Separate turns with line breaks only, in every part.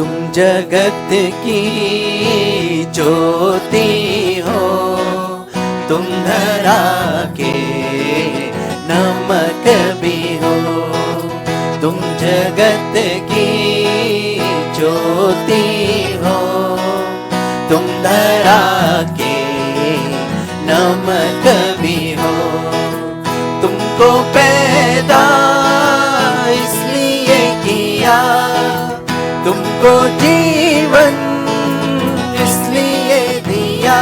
तुम जगत की ज्योति हो, तुम धरा के नमक भी हो। तुम जगत की ज्योति हो, तुम धरा के नमक भी हो। तुमको पैदा इसलिए किया, तुमको जीवन इसलिए दिया।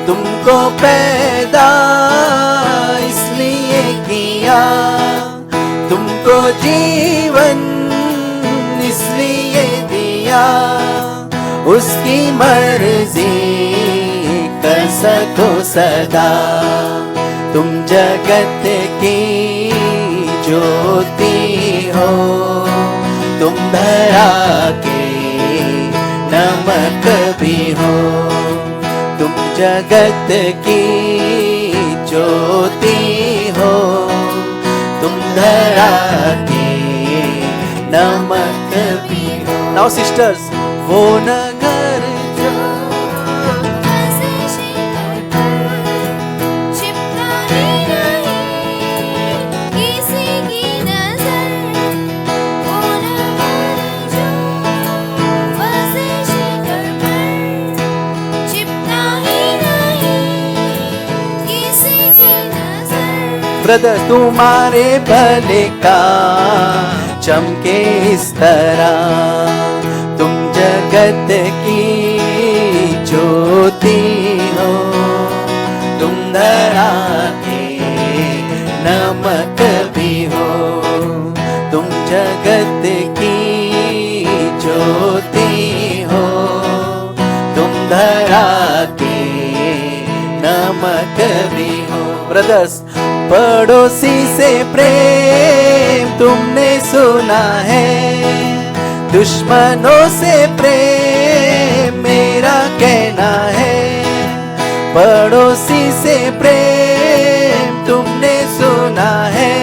तुमको पैदा इसलिए किया, तुमको जीवन इसलिए दिया। उसकी मर्जी कर सको सदा, तुम जगत की ज्योति हो, तुम धरा के नमक भी हो। तुम जगत की ज्योति हो, तुम धरा के नमक भी हो। नाउ सिस्टर्स, वो नगर जो ब्रदर, तुम्हारे भले का चमके इस तरह, तुम जगत की ज्योति हो, तुम धरा के नमक भी हो। तुम जगत की ज्योति हो, तुम धरा के नमक भी हो। ब्रदर्स, पड़ोसी से प्रेम तुमने सुना है, दुश्मनों से प्रेम मेरा कहना है। पड़ोसी से प्रेम तुमने सुना है,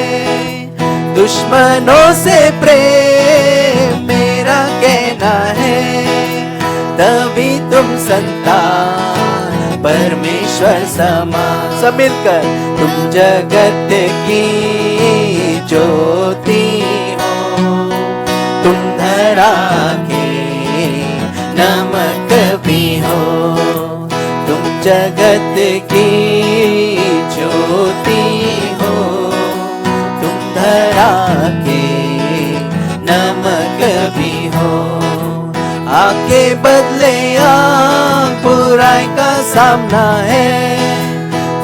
दुश्मनों से प्रेम मेरा कहना है। तभी तुम संतान परमेश्वर समा। सब मिलकर, तुम जगत की ज्योति हो, तुम धरा के नमक भी हो। तुम जगत की ज्योति हो, तुम धरा के नमक भी हो। आके बदले बुराई का सामना है,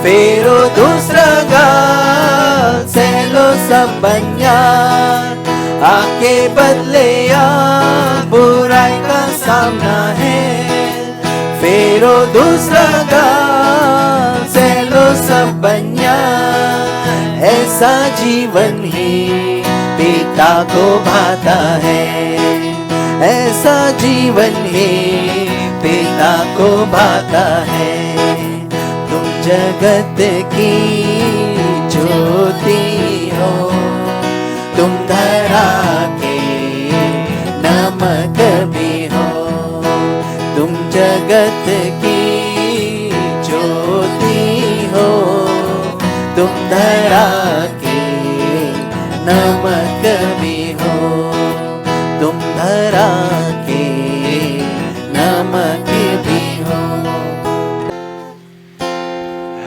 फेरो दूसरा गाल से लो सब बनियान। आके बदले बुराई का सामना है, फेरो दूसरा गाल से लो सब बनियान। ऐसा जीवन ही पिता को भाता है, ऐसा जीवन ही पिता को भाता है। तुम जगत की ज्योति हो, तुम धरा के नमक भी हो। तुम जगत की ज्योति हो, तुम धरा के नमक भी हो। तुम धरा के नमक भी हो।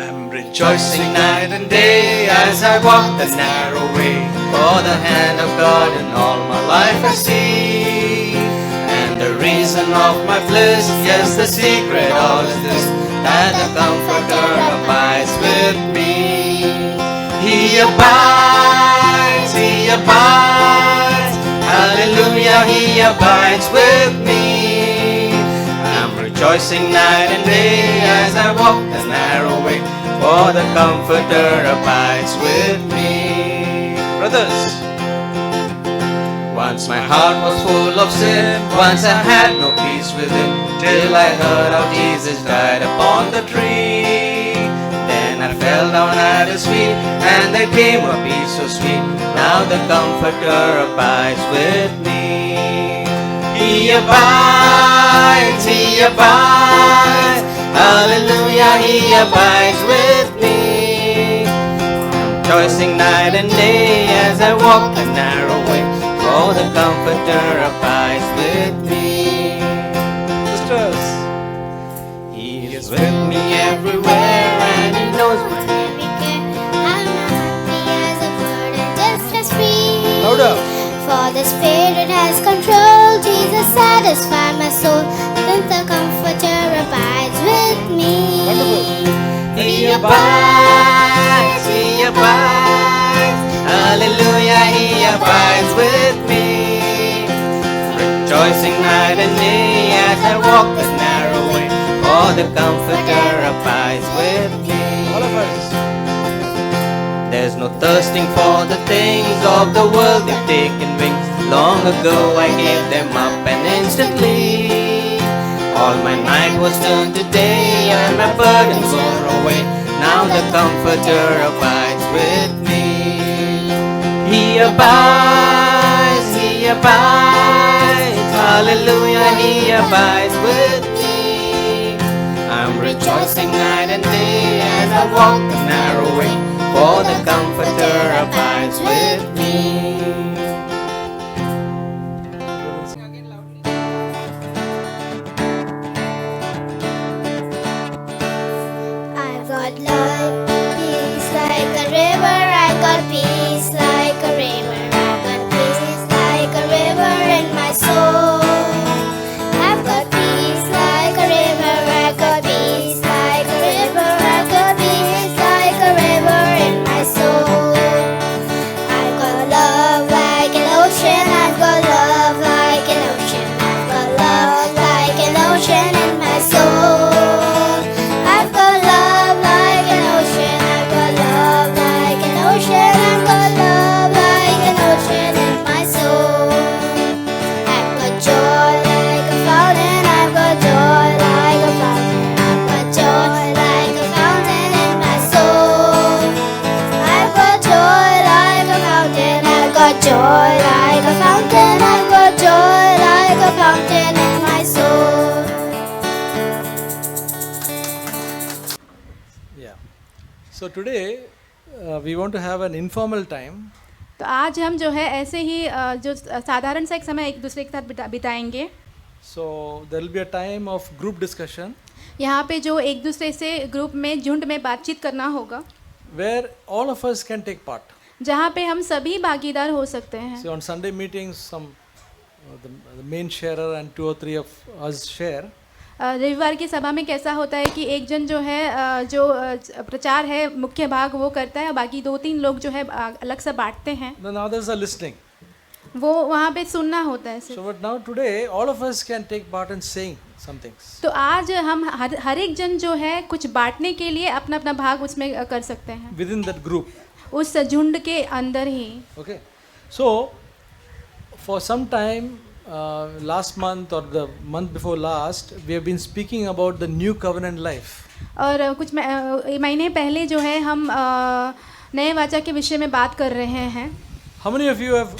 I'm rejoicing night and day as I walk the narrow way, for the hand of God in all my life I see. And the reason of my bliss, yes, the secret all is this, that the Comforter abides with me. He abides, He abides, hallelujah, He abides with me. I'm rejoicing night and day as I walk the narrow way, for the Comforter abides with me. Brothers, once my heart was full of sin, once I had no peace within, till I heard how Jesus died upon the tree. Then I fell down at His feet, and there came a peace so sweet. Now the Comforter abides with me. He abides, He abides. Hallelujah, He abides with me. Rejoicing night and day as I walk the narrow way, for the Comforter abides with me. Sisters, He is with me everywhere and He knows my
Every care, I'm happy as a bird and just as free.
Louder.
For the Spirit has control, Jesus satisfies my soul, then the Comforter abides with me.
He abides, He abides. Hallelujah, He abides with me. Rejoicing night and day as I walk the narrow way, for the Comforter abides with me. All of us. There's no thirsting for the things of the world, they've taken wings. Long ago I gave them up and instantly all my night was turned to day and my burdens were away. Now the Comforter abides with me. He abides, He abides. Hallelujah, He abides with me. I'm rejoicing night and day as I walk the narrow way, for the Comforter abides with me.
I've got love, peace like a river. I've got peace like a river. I've got peace like a river in my soul. I've got peace like a river. I've got peace like a river. I've got peace like a river in my soul. I've got love like an ocean. I've got love like an ocean. I've got love like an ocean in my soul. I've got love like an ocean. I've got love like an ocean. I've got love like an ocean in my soul. I've got joy like a fountain. I've got joy like a fountain. I've got joy like a fountain in my soul. I've got joy like a fountain. I've got joy like a fountain. I've got joy like a fountain in my soul.
Yeah. So today we want to have an informal time.
तो आज हम जो है ऐसे ही जो साधारण सा एक समय एक दूसरे के साथ बिताएंगे.
So there will be a time of group discussion
यहाँ पे जो एक दूसरे से ग्रुप में झुंड में बातचीत करना होगा,
where all of us can take part.
जहाँ पे हम सभी भागीदार हो सकते हैं.
So on Sunday meetings, the main sharer and 2 or 3 of us share.
रविवार की सभा में कैसा होता है कि एक जन जो है जो प्रचार है मुख्य भाग वो करता है, बाकी 2-3 लोग जो है अलग से बांटते हैं.
Then others are listening.
वो वहाँ पे सुनना होता है सिर्फ.
So but now today all of us can take part in saying some things.
तो आज हम हर एक जन जो है कुछ बांटने के लिए अपना अपना भाग उसमें कर सकते हैं,
Within that group.
उस झुंड के अंदर ही.
Okay. So for some time, last month or the month before last, we have been speaking about the new covenant life.
और कुछ महीने पहले जो है हम नए वाचा के विषय में बात कर रहे हैं.
How many of you have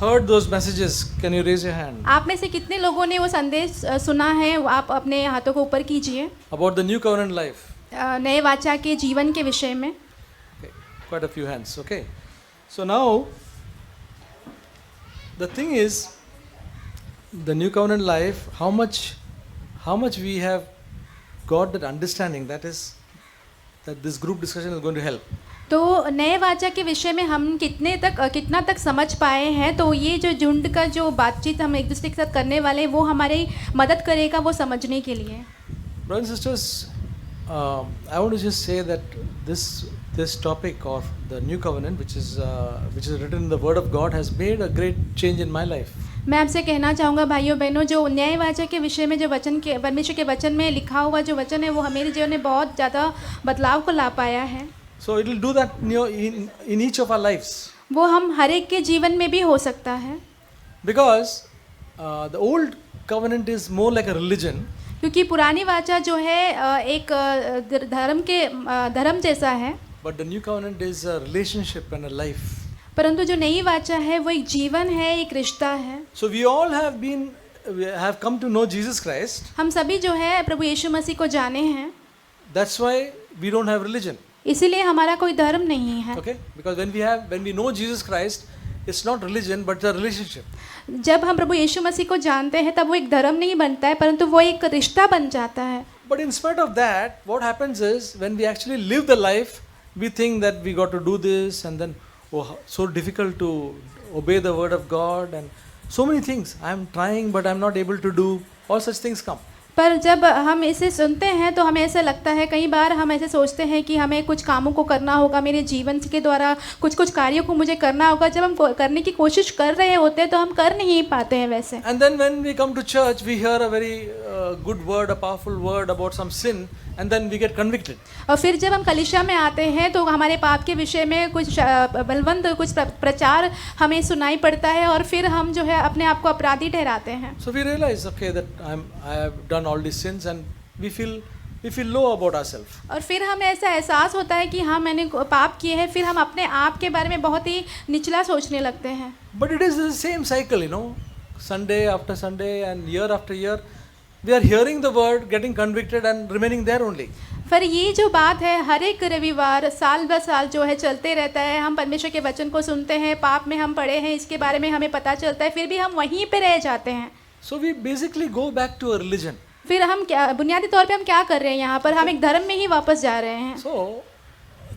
heard those messages? Can you raise your hand?
आप में से कितने लोगों ने वो संदेश सुना है? आप अपने हाथों को ऊपर कीजिए.
About the new covenant life.
नए वाचा के जीवन के विषय में.
Okay. Quite a few hands. Okay. So now the thing is, the new covenant life, how much we have got that understanding, that this group discussion is going to help.
तो नए वाचा के विषय में हम कितना तक समझ पाए हैं, तो ये जो झुंड का जो बातचीत हम एक दूसरे के साथ करने वाले हैं वो हमारी मदद करेगा वो समझने के लिए.
Brothers and sisters, I want to just say that this topic of the new covenant, which is written in the Word of God, has made a great change in my life.
मैं आपसे कहना चाहूँगा भाइयों बहनों, जो न्याय वाचा के विषय में जो वचन के परमेश्वर के वचन में लिखा हुआ जो वचन है वो मेरे जीवन में बहुत ज़्यादा बदलाव को ला पाया है.
So it will do that in each of our lives.
वो हम हर एक के जीवन में भी हो सकता है.
Because the old covenant is more like a religion.
क्योंकि पुरानी वाचा जो है एक धर्म जैसा है.
But the new covenant is a relationship and a life.
परंतु जो नई वाचा है वो एक जीवन है, एक रिश्ता है.
So we all have been have come to know Jesus Christ,
हम सभी जो है प्रभु यीशु मसीह को जाने हैं,
that's why we don't have religion.
इसीलिए हमारा कोई धर्म नहीं है.
Okay? Because when we know Jesus Christ, it's not religion but a relationship.
जब हम प्रभु यीशु मसीह को जानते हैं तब वो एक धर्म नहीं बनता है, परंतु वो एक रिश्ता बन जाता है.
But in spite of that, what happens is when we actually live the life, we think that we got to do this, and then so difficult to obey the word of God, and so many things. I am trying but I am not able to do. All such things come.
पर जब हम इसे सुनते हैं तो हमें ऐसा लगता है, कई बार हम ऐसे सोचते हैं कि हमें कुछ कामों को करना होगा, मेरे जीवन के द्वारा कुछ कार्यों को मुझे करना होगा. जब हम करने की कोशिश कर रहे होते हैं तो हम कर नहीं पाते हैं वैसे.
And then when we come to church, we hear a very good word, a powerful word about some sin, and then we get convicted.
और फिर जब हम कलीसिया में आते हैं तो हमारे पाप के विषय में कुछ बलवंत कुछ प्रचार हमें सुनाई पड़ता है, और फिर हम जो है अपने आप को अपराधी ठहराते हैं.
So we realize, okay, that I have done all these sins, and we feel low about ourselves.
और फिर हमें ऐसा एहसास होता है कि हाँ मैंने पाप किए हैं, फिर हम अपने आप के बारे में बहुत ही निचला सोचने लगते हैं.
But it is the same cycle, Sunday after Sunday and year after year, we are hearing the word, getting convicted and remaining there only.
पर ये जो बात है, हर एक रविवार साल ब साल जो है चलते रहता है. हम परमेश्वर के वचन को सुनते हैं, पाप में हम पड़े हैं, इसके बारे में हमें पता चलता है, फिर भी हम वहीं पे रह जाते हैं.
So we basically go back to a religion.
फिर हम क्या बुनियादी तौर पे हम क्या कर रहे हैं यहाँ पर, हम एक धर्म में ही वापस जा रहे हैं.
So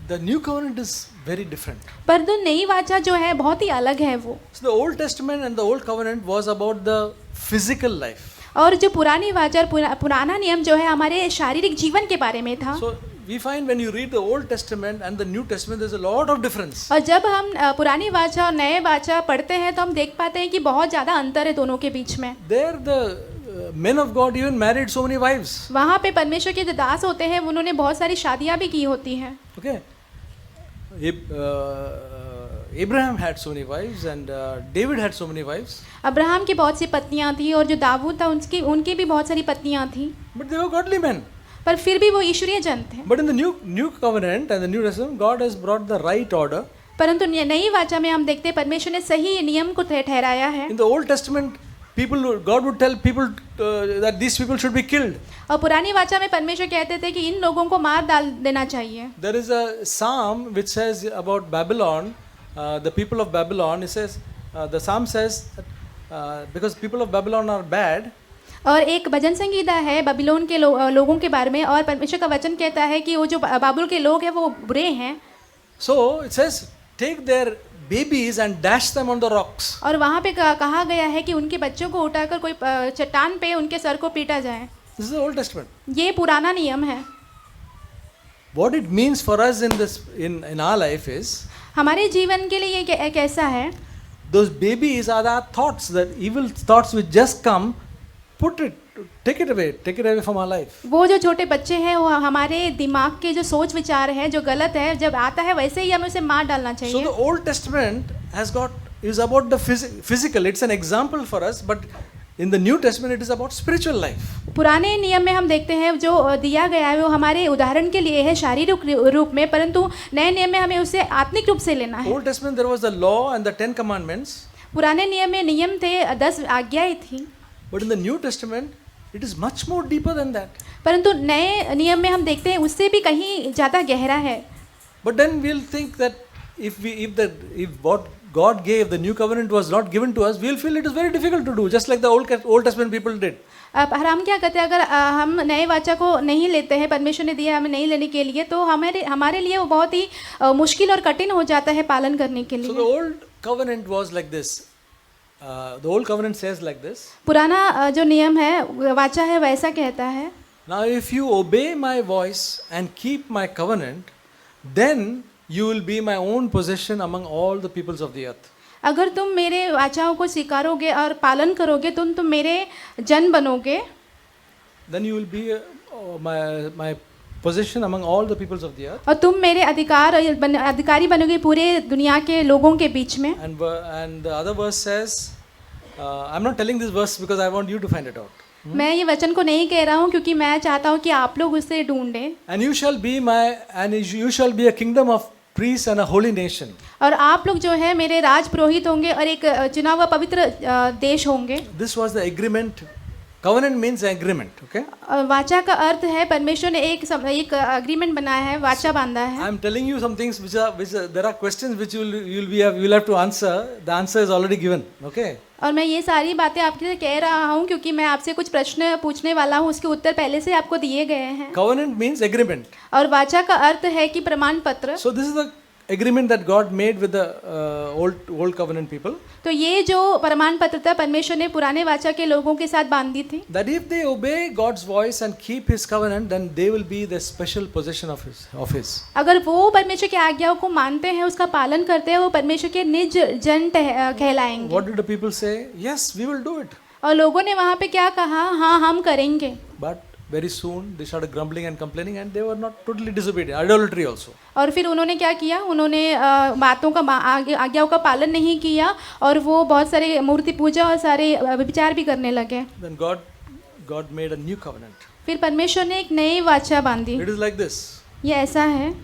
the new covenant is very different.
पर जो नई वाचा जो है बहुत ही अलग है वो.
So the Old Testament and the Old Covenant was about the physical life.
और जो पुरानी वाचा और पुराना नियम जो है हमारे शारीरिक जीवन के बारे में था.
So we find when you read the Old Testament and the New Testament, there's a lot of difference.
और जब हम पुरानी वाचा और नए वाचा पढ़ते हैं तो हम देख पाते हैं कि बहुत ज़्यादा अंतर है दोनों के बीच में.
There the men of God even married so many wives.
वहाँ पे परमेश्वर के जो दास होते हैं उन्होंने बहुत सारी शादियाँ भी की होती हैं.
Okay. Abraham had so many wives, and David had so many wives.
Abraham की बहुत सी पत्नियाँ थी, और जो दाऊद था उनकी भी बहुत सारी पत्नियाँ थी.
But they were godly men.
पर फिर भी वो ईश्वरीय जन थे.
But in the new covenant and the New Testament, God has brought the right order.
परंतु नई वाचा में हम देखते हैं परमेश्वर ने सही नियम को ठहराया है.
In the Old Testament, God would tell people that these people should be killed.
और पुरानी वाचा में परमेश्वर कहते थे कि इन लोगों को मार डाल देना चाहिए.
There is a psalm which says about Babylon, the people of Babylon. It says, the psalm says, because people of Babylon are bad.
और एक भजन संगीता है बाबिलोन के लोगों के बारे में, और परमेश्वर का वचन कहता है कि वो जो बाबुल के लोग हैं वो बुरे हैं.
So it says, take their babies and dash them on the rocks.
और वहाँ पे कहा गया है कि उनके बच्चों को उठाकर कोई चट्टान पे उनके सर को पीटा जाए.
This is the Old Testament.
ये पुराना नियम है.
What it means for us in our life is,
हमारे जीवन के लिए ये कैसा है,
those babies are our thoughts, the evil thoughts which just come, take it away from our life.
वो जो छोटे बच्चे हैं वो हमारे दिमाग के जो सोच विचार है जो गलत है, जब आता है वैसे ही हमें उसे मार डालना चाहिए.
So the Old Testament is about the physical. It's an example for us, but in the New Testament it is about spiritual life.
पुराने नियम में हम देखते हैं जो दिया गया है वो हमारे उदाहरण के लिए है शारीरिक रूप में, परंतु नए नियम में हमें उसे आत्मिक रूप से लेना है.
Old Testament there was the law and the 10 commandments.
पुराने नियम में नियम थे, 10 आज्ञाएं थी.
But in the New Testament it is much more deeper than that.
परंतु नए नियम में हम देखते हैं उससे भी कहीं ज़्यादा गहरा है.
But then we'll think that if what God gave, the new covenant, was not given to us, we'll feel it is very difficult to do, just like the Old Testament people did.
अब हम क्या करते हैं, अगर हम नए वाचा को नहीं लेते हैं, परमेश्वर ने दिया हमें नहीं लेने के लिए, तो हमारे लिए वो बहुत ही मुश्किल और कठिन हो जाता है पालन करने के लिए.
So the old covenant was like this. The old covenant says like this.
पुराना जो नियम है वाचा है वैसा कहता है.
Now if you obey my voice and keep my covenant, then you will be my own possession among all the peoples of the earth.
अगर तुम मेरे वाचाओं को स्वीकारोगे और पालन करोगे, तुम मेरे जन बनोगे.
Then you will be my possession among all the peoples of the earth.
और तुम मेरे अधिकारी बनोगे पूरे दुनिया के लोगों के बीच में.
And the other verse says, I'm not telling this verse because I want you to find it out.
मैं ये वचन को नहीं कह रहा हूँ क्योंकि मैं चाहता हूँ कि आप लोग उसे ढूंढें.
And you shall be a kingdom of priests and a holy nation.
और आप लोग जो है मेरे राज पुरोहित होंगे और एक चुना हुआ पवित्र देश होंगे.
This was the agreement. Covenant means agreement, okay?
वाचा का अर्थ है परमेश्वर ने एक अग्रीमेंट बनाया है, वाचा बांधा है.
I am telling you some things which there are questions which you'll have to answer. The answer is already given, okay?
और मैं ये सारी बातें आपसे कह रहा हूँ क्योंकि मैं आपसे कुछ प्रश्न पूछने वाला हूँ, उसके उत्तर पहले से आपको दिए गए हैं.
Covenant means agreement.
और वाचा का अर्थ है कि प्रमाण पत्र.
So this is the agreement that God made with the old covenant people.
तो ये जो प्रमाण पत्र था परमेश्वर ने पुराने वाचा के लोगों के साथ बांधी थी.
That if they obey God's voice and keep His covenant, then they will be the special possession of His.
अगर वो परमेश्वर की आज्ञाओं को मानते हैं, उसका पालन करते हैं, वो परमेश्वर के निज जन कहलाएंगे.
What did the people say? Yes, we will do it.
और लोगों ने वहाँ पे क्या कहा? हाँ, हम करेंगे.
But very soon they started grumbling and complaining, and they were not totally disobedient. Idolatry also.
और फिर उन्होंने क्या किया? उन्होंने बातों का आज्ञाओं का पालन नहीं किया और वो बहुत सारे मूर्ति पूजा और सारे विचार भी करने लगे.
Then God made a new covenant.
फिर परमेश्वर ने एक नई वाचा बांधी.
It is like this.
ये ऐसा है.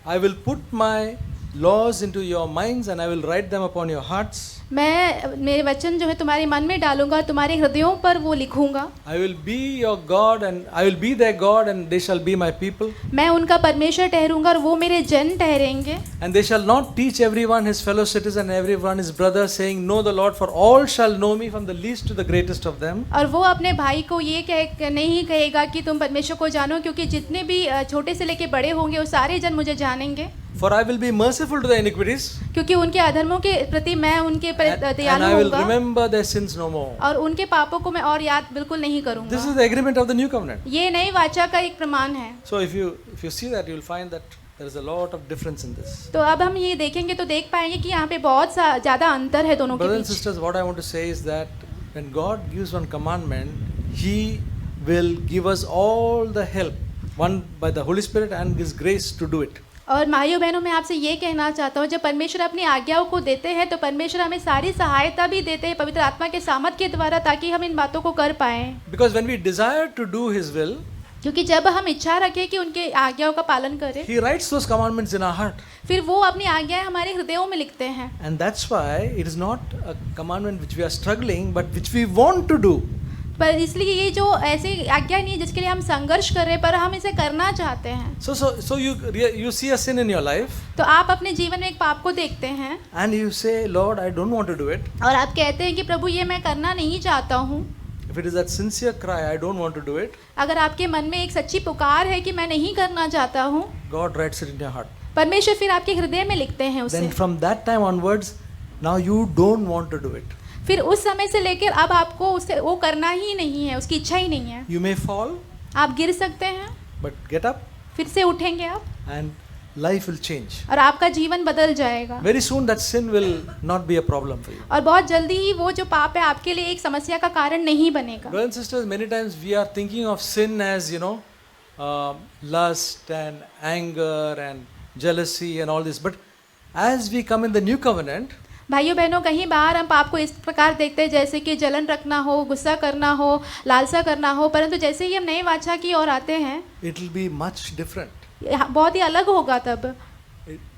I will put my laws into your minds and I will write them upon your hearts.
मैं मेरे वचन जो है तुम्हारे मन में डालूंगा, तुम्हारे हृदयों पर वो लिखूंगा.
I will be your God and I will be their God and they shall be my people.
मैं उनका परमेश्वर ठहरूंगा और वो मेरे जन ठहरेंगे.
And they shall not teach everyone his fellow citizen and everyone his brother, saying, Know the Lord, for all shall know me, from the least to the greatest of them.
और वो अपने भाई को ये नहीं कहेगा कि तुम परमेश्वर को जानो, क्योंकि जितने भी छोटे से लेके बड़े होंगे वो सारे जन मुझे जानेंगे.
For I will be merciful to the iniquities.
क्योंकि उनके अधर्मों के प्रति मैं उनके दयालु
and I will
होऊंगा
remember their sins no more.
और उनके पापों को मैं और याद बिल्कुल नहीं करूंगा.
This is the agreement of the new covenant.
ये नई वाचा का एक प्रमाण है.
So if you see that, you will find that there is a lot of difference in this.
तो अब हम ये देखेंगे तो देख पाएंगे कि यहाँ पे बहुत ज़्यादा अंतर है दोनों के
Brothers and
beach.
sisters, what I want to say is that when God gives one commandment, He will give us all the help, one by the Holy Spirit and His grace to do it.
और भाइयों बहनों, मैं आपसे ये कहना चाहता हूँ, जब परमेश्वर अपनी आज्ञाओं को देते हैं तो परमेश्वर हमें सारी सहायता भी देते हैं पवित्र आत्मा के सामर्थ के द्वारा, ताकि हम इन बातों को कर पाएं.
Because when we desire to do His will,
क्योंकि जब हम इच्छा रखें कि उनके आज्ञाओं का पालन करें,
He writes those commandments in our heart.
फिर वो अपनी आज्ञाएं हमारे हृदयों में लिखते हैं.
And that's why it is not a commandment which we are struggling, but which we want to do.
पर इसलिए ये जो ऐसी आज्ञा नहीं है जिसके लिए हम संघर्ष कर रहे हैं, पर हम इसे करना चाहते हैं.
So you see a sin in your life,
तो आप अपने जीवन में एक पाप को देखते हैं
and you say, Lord, I don't want to do it.
और आप कहते हैं कि प्रभु ये मैं करना नहीं चाहता हूँ.
If it is that sincere cry, I don't want to do it,
अगर आपके मन में एक सच्ची पुकार है कि मैं नहीं करना चाहता हूँ,
God writes it in your heart.
परमेश्वर फिर आपके हृदय में लिखते हैं उसे.
Then from that time onwards, now you don't want to do it.
फिर उस समय से लेकर अब आपको उसे वो करना ही नहीं है, उसकी इच्छा ही नहीं है.
You may fall,
आप गिर सकते हैं,
but get up
फिर से उठेंगे आप
and life will change.
और आपका जीवन बदल जाएगा.
Very soon that sin will not be a problem for you.
और बहुत जल्दी ही वो जो पाप है आपके लिए एक समस्या का कारण नहीं बनेगा.
Brothers and sisters, many times we are thinking of sin as, lust and anger and jealousy and all this. But as we come in the new covenant,
भाइयों बहनों, कहीं बार हम पाप को इस प्रकार देखते हैं जैसे कि जलन रखना हो, गुस्सा करना हो, लालसा करना हो, परंतु जैसे ही हम नए वाचा की ओर आते हैं
it will be much different.
बहुत ही अलग होगा तब.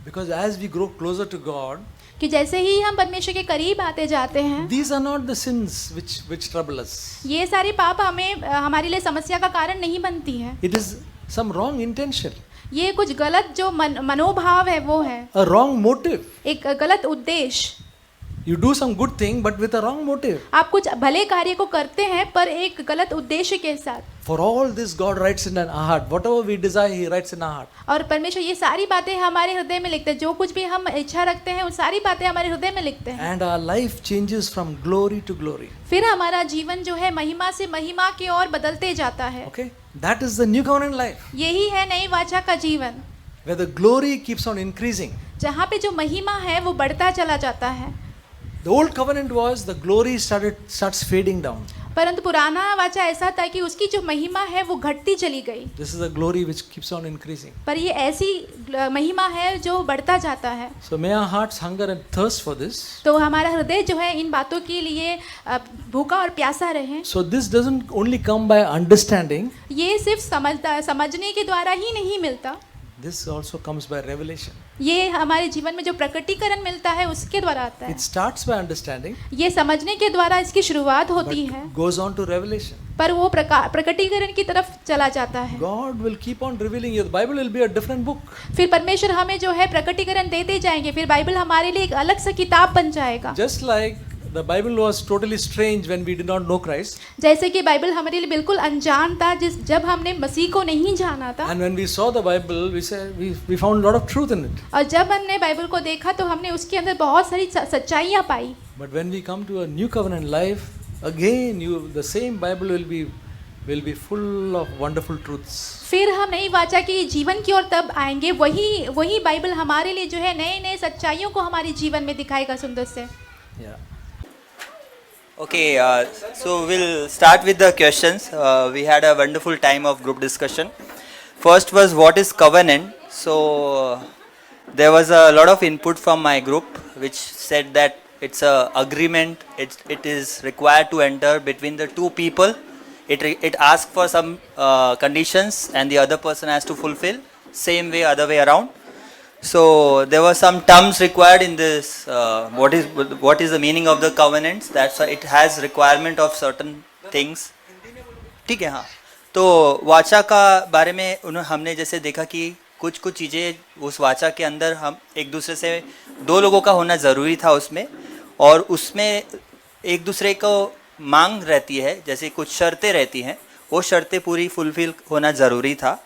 Because as we grow closer to God,
कि जैसे ही हम परमेश्वर के करीब आते जाते हैं,
these are not the sins which trouble us.
ये सारी पाप हमारे लिए समस्या का कारण नहीं बनती है.
It is some wrong intention,
ये कुछ गलत जो मनोभाव है वो है,
a wrong motive.
एक गलत उद्देश्य.
You do some good thing but with a wrong motive.
आप कुछ भले कार्य को करते हैं पर एक गलत उद्देश्य के साथ.
For all this God writes in our heart. Whatever we desire, He writes in our heart.
और परमेश्वर ये सारी बातें हमारे हृदय में लिखते हैं, जो कुछ भी हम इच्छा रखते हैं वो सारी बातें हमारे हृदय में लिखते हैं.
And our life changes from glory to glory.
फिर हमारा जीवन जो है महिमा से महिमा की ओर बदलते जाता है.
Okay? That is the new covenant life,
यही है नई वाचा का जीवन,
where the glory keeps on increasing.
जहाँ पे जो महिमा है वो बढ़ता चला जाता है.
The old covenant was the glory starts fading down.
परंतु पुराना वाचा ऐसा था कि उसकी जो महिमा है वो घटती चली गई.
This is a glory which keeps on increasing.
पर ये ऐसी महिमा है जो बढ़ता जाता है.
So may our hearts hunger and thirst for this.
तो हमारा हृदय जो है इन बातों के लिए भूखा और प्यासा रहे.
So this doesn't only come by understanding,
ये सिर्फ समझने के द्वारा ही नहीं मिलता,
This also comes by revelation.
ये हमारे जीवन में जो प्रकटीकरण मिलता है उसके द्वारा आता है।
It starts by understanding,
ये समझने के द्वारा इसकी शुरुआत होती है,
but goes on to revelation.
पर वो प्रकटीकरण की तरफ चला जाता है।
God will keep on revealing you. The Bible will be a different book.
फिर परमेश्वर हमें जो है प्रकटीकरण देते जाएंगे, फिर बाइबल हमारे लिए एक अलग सा किताब बन जाएगा।
Just like the Bible was totally strange when we did not know Christ,
जैसे कि बाइबल हमारे लिए बिल्कुल अनजान था जब हमने मसीह को नहीं जाना था,
and when we saw the Bible, we found a lot of truth in it.
और जब हमने बाइबल को देखा तो हमने उसके अंदर बहुत सारी सच्चाइयाँ पाई।
But when we come to a new covenant life, again the same Bible will be full of wonderful truths.
फिर हम नई वाचा के जीवन की ओर तब आएंगे, वही बाइबल हमारे लिए जो है नए सच्चाइयों को हमारे जीवन में दिखाएगा सुंदर से।
Yeah.
Okay, so we'll start with the questions. We had a wonderful time of group discussion. First was what is covenant. So there was a lot of input from my group which said that it's a agreement. It is required to enter between the two people. It asks for some conditions and the other person has to fulfill. Same way, other way around. So there were some terms required in this. What is the meaning of the covenants? That's why it has requirement of certain things. ठीक है, हाँ। तो वाचा का बारे में हमने जैसे देखा कि कुछ चीज़ें उस वाचा के अंदर हम एक दूसरे से दो लोगों का होना ज़रूरी था उसमें, और उसमें एक दूसरे को मांग रहती है, जैसे कुछ शर्तें रहती हैं, वो शर्तें पूरी फुलफिल होना ज़रूरी था।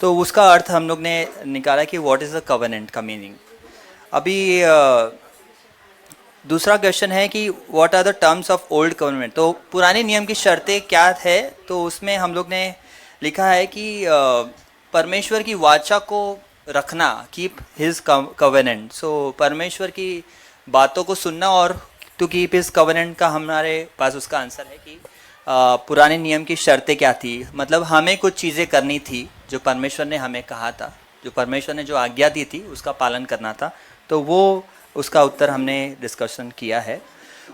तो उसका अर्थ हम लोग ने निकाला कि व्हाट इज़ द कवेनेंट का मीनिंग। अभी दूसरा क्वेश्चन है कि what are the terms of old covenant. तो पुराने नियम की शर्तें क्या है, तो उसमें हम लोग ने लिखा है कि परमेश्वर की वाचा को रखना, कीप हिज कवेनेंट। सो परमेश्वर की बातों को सुनना और टू कीप हिज कवेनेंट का हमारे पास उसका आंसर है कि पुराने नियम की शर्तें क्या थी। मतलब हमें कुछ चीज़ें करनी थी जो परमेश्वर ने हमें कहा था, जो परमेश्वर ने जो आज्ञा दी थी उसका पालन करना था। तो वो उसका उत्तर हमने डिस्कशन किया है।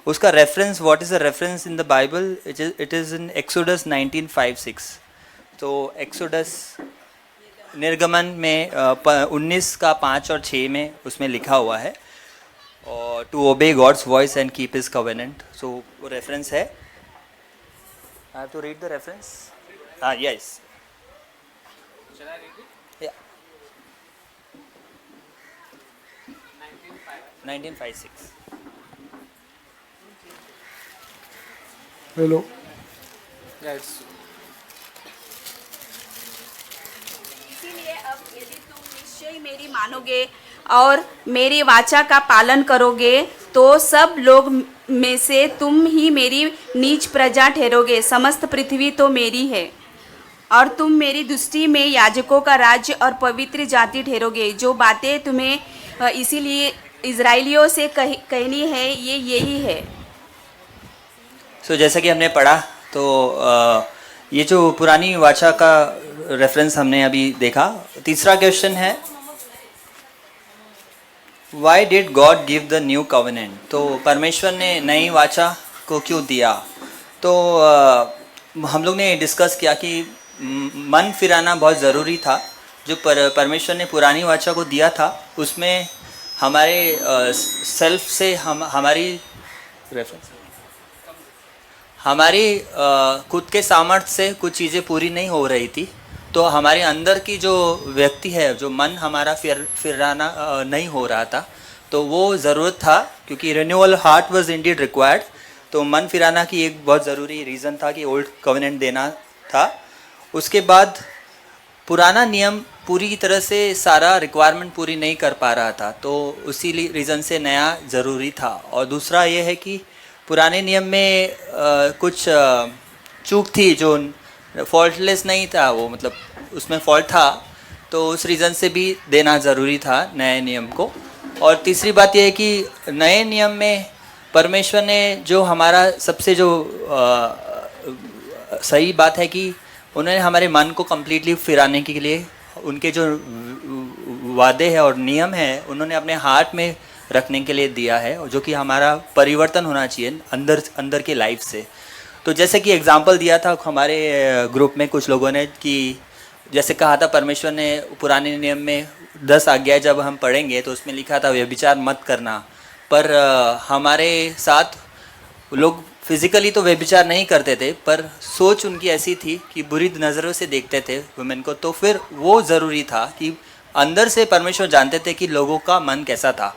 उसका reference, what is the reference in the Bible, it is in exodus 19:5-6। तो एक्सोडस निर्गमन में 19 का 5 और 6 में उसमें लिखा हुआ है, और to obey God's voice and keep his covenant. So वो रेफरेंस है। I have to read the reference. Yes. Shall I read it? Yeah. 19:5-6.
Hello.
Yes.
इसीलिए अब यदि तुम निश्चय मेरी मानोगे और मेरी वाचा का पालन करोगे तो सब लोग में से तुम ही मेरी नीच प्रजा ठहरोगे। समस्त पृथ्वी तो मेरी है और तुम मेरी दृष्टि में याजकों का राज्य और पवित्र जाति ठहरोगे। जो बातें तुम्हें इसीलिए इजराइलियों से कहनी है ये यही है।
सो जैसा कि हमने पढ़ा, तो ये जो पुरानी वाचा का रेफरेंस हमने अभी देखा। तीसरा क्वेश्चन है why did God give the new covenant. तो परमेश्वर ने नई वाचा को क्यों दिया। तो हम लोग ने डिस्कस किया कि मन फिराना बहुत ज़रूरी था। जो परमेश्वर ने पुरानी वाचा को दिया था उसमें हमारे सेल्फ से हमारी रेफरेंस हमारी खुद के सामर्थ्य से कुछ चीज़ें पूरी नहीं हो रही थी। तो हमारे अंदर की जो व्यक्ति है, जो मन हमारा फिराना नहीं हो रहा था, तो वो ज़रूरत था, क्योंकि renewal heart was Indeed required. तो मन फिराना की एक बहुत ज़रूरी रीज़न था कि ओल्ड कवेनेंट देना था। उसके बाद पुराना नियम पूरी तरह से सारा रिक्वायरमेंट पूरी नहीं कर पा रहा था, तो उसी रीज़न से नया ज़रूरी था। और दूसरा ये है कि पुराने नियम में कुछ चूक थी, जो फॉल्टलेस नहीं था, वो मतलब उसमें फॉल्ट था, तो उस रीज़न से भी देना ज़रूरी था नए नियम को। और तीसरी बात यह है कि नए नियम में परमेश्वर ने जो हमारा सबसे जो सही बात है कि उन्होंने हमारे मन को कम्प्लीटली फिराने के लिए उनके जो वादे हैं और नियम हैं उन्होंने अपने हार्ट में रखने के लिए दिया है, जो कि हमारा परिवर्तन होना चाहिए अंदर के लाइफ से। तो जैसे कि एग्जांपल दिया था हमारे ग्रुप में कुछ लोगों ने कि जैसे कहा था परमेश्वर ने पुराने नियम में 10 आज्ञाएं जब हम पढ़ेंगे तो उसमें लिखा था व्यभिचार मत करना, पर हमारे साथ लोग फिजिकली तो व्यभिचार नहीं करते थे, पर सोच उनकी ऐसी थी कि बुरी नज़रों से देखते थे वुमेन को। तो फिर वो ज़रूरी था कि अंदर से परमेश्वर जानते थे कि लोगों का मन कैसा था।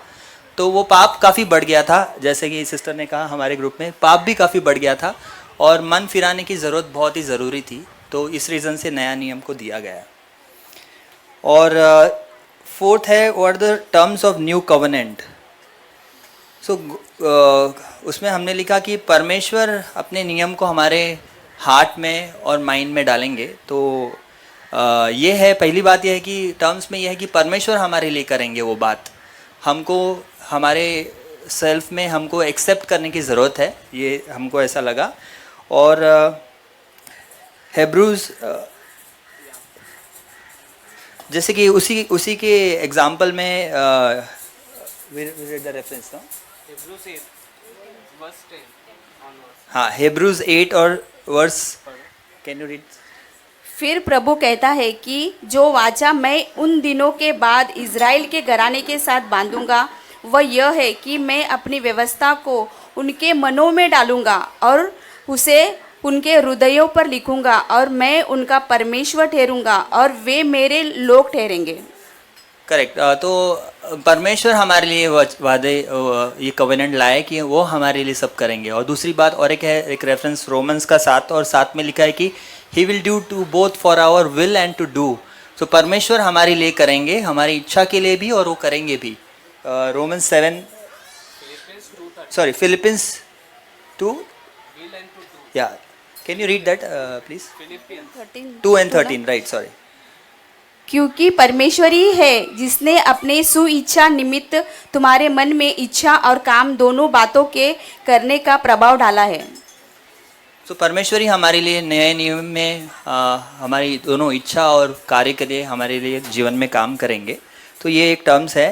तो वो पाप काफ़ी बढ़ गया था, जैसे कि सिस्टर ने कहा हमारे ग्रुप में पाप भी काफ़ी बढ़ गया था और मन फिराने की ज़रूरत बहुत ही ज़रूरी थी। तो इस रीज़न से नया नियम को दिया गया। और फोर्थ है what are the terms of new covenant. So उसमें हमने लिखा कि परमेश्वर अपने नियम को हमारे हार्ट में और माइंड में डालेंगे। तो ये है, पहली बात यह है कि टर्म्स में यह है कि परमेश्वर हमारे लिए करेंगे वो बात। हमको हमारे सेल्फ में हमको एक्सेप्ट करने की ज़रूरत है, ये हमको ऐसा लगा। और हेब्रूज जैसे कि उसी के एग्जाम्पल में रेफरेंस था हाँ, हेब्रूज 8 और वर्स, कैन यू रीड?
फिर प्रभु कहता है कि जो वाचा मैं उन दिनों के बाद इज़राइल के घराने के साथ बांधूंगा वह यह है कि मैं अपनी व्यवस्था को उनके मनों में डालूंगा और उसे उनके हृदयों पर लिखूंगा और मैं उनका परमेश्वर ठहरूंगा और वे मेरे लोग ठहरेंगे।
करेक्ट। तो परमेश्वर हमारे लिए वादे ये कवेनेंट लाए कि वो हमारे लिए सब करेंगे। और दूसरी बात और एक है, एक रेफरेंस रोमन्स का 7 और 7 में लिखा है कि he will do to both for our will and to do. So परमेश्वर हमारे लिए करेंगे, हमारी इच्छा के लिए भी और वो करेंगे भी। रोमन्स 7 सॉरी फिलिपियंस 2 या can you read that please? 2 and 13 right, sorry.
क्योंकि परमेश्वर ही है जिसने अपने सुइच्छा निमित्त तुम्हारे मन में इच्छा और काम दोनों बातों के करने का प्रभाव डाला है।
तो परमेश्वर ही हमारे लिए नए नियम में हमारी दोनों इच्छा और कार्य के लिए हमारे लिए जीवन में काम करेंगे। तो ये एक टर्म्स है।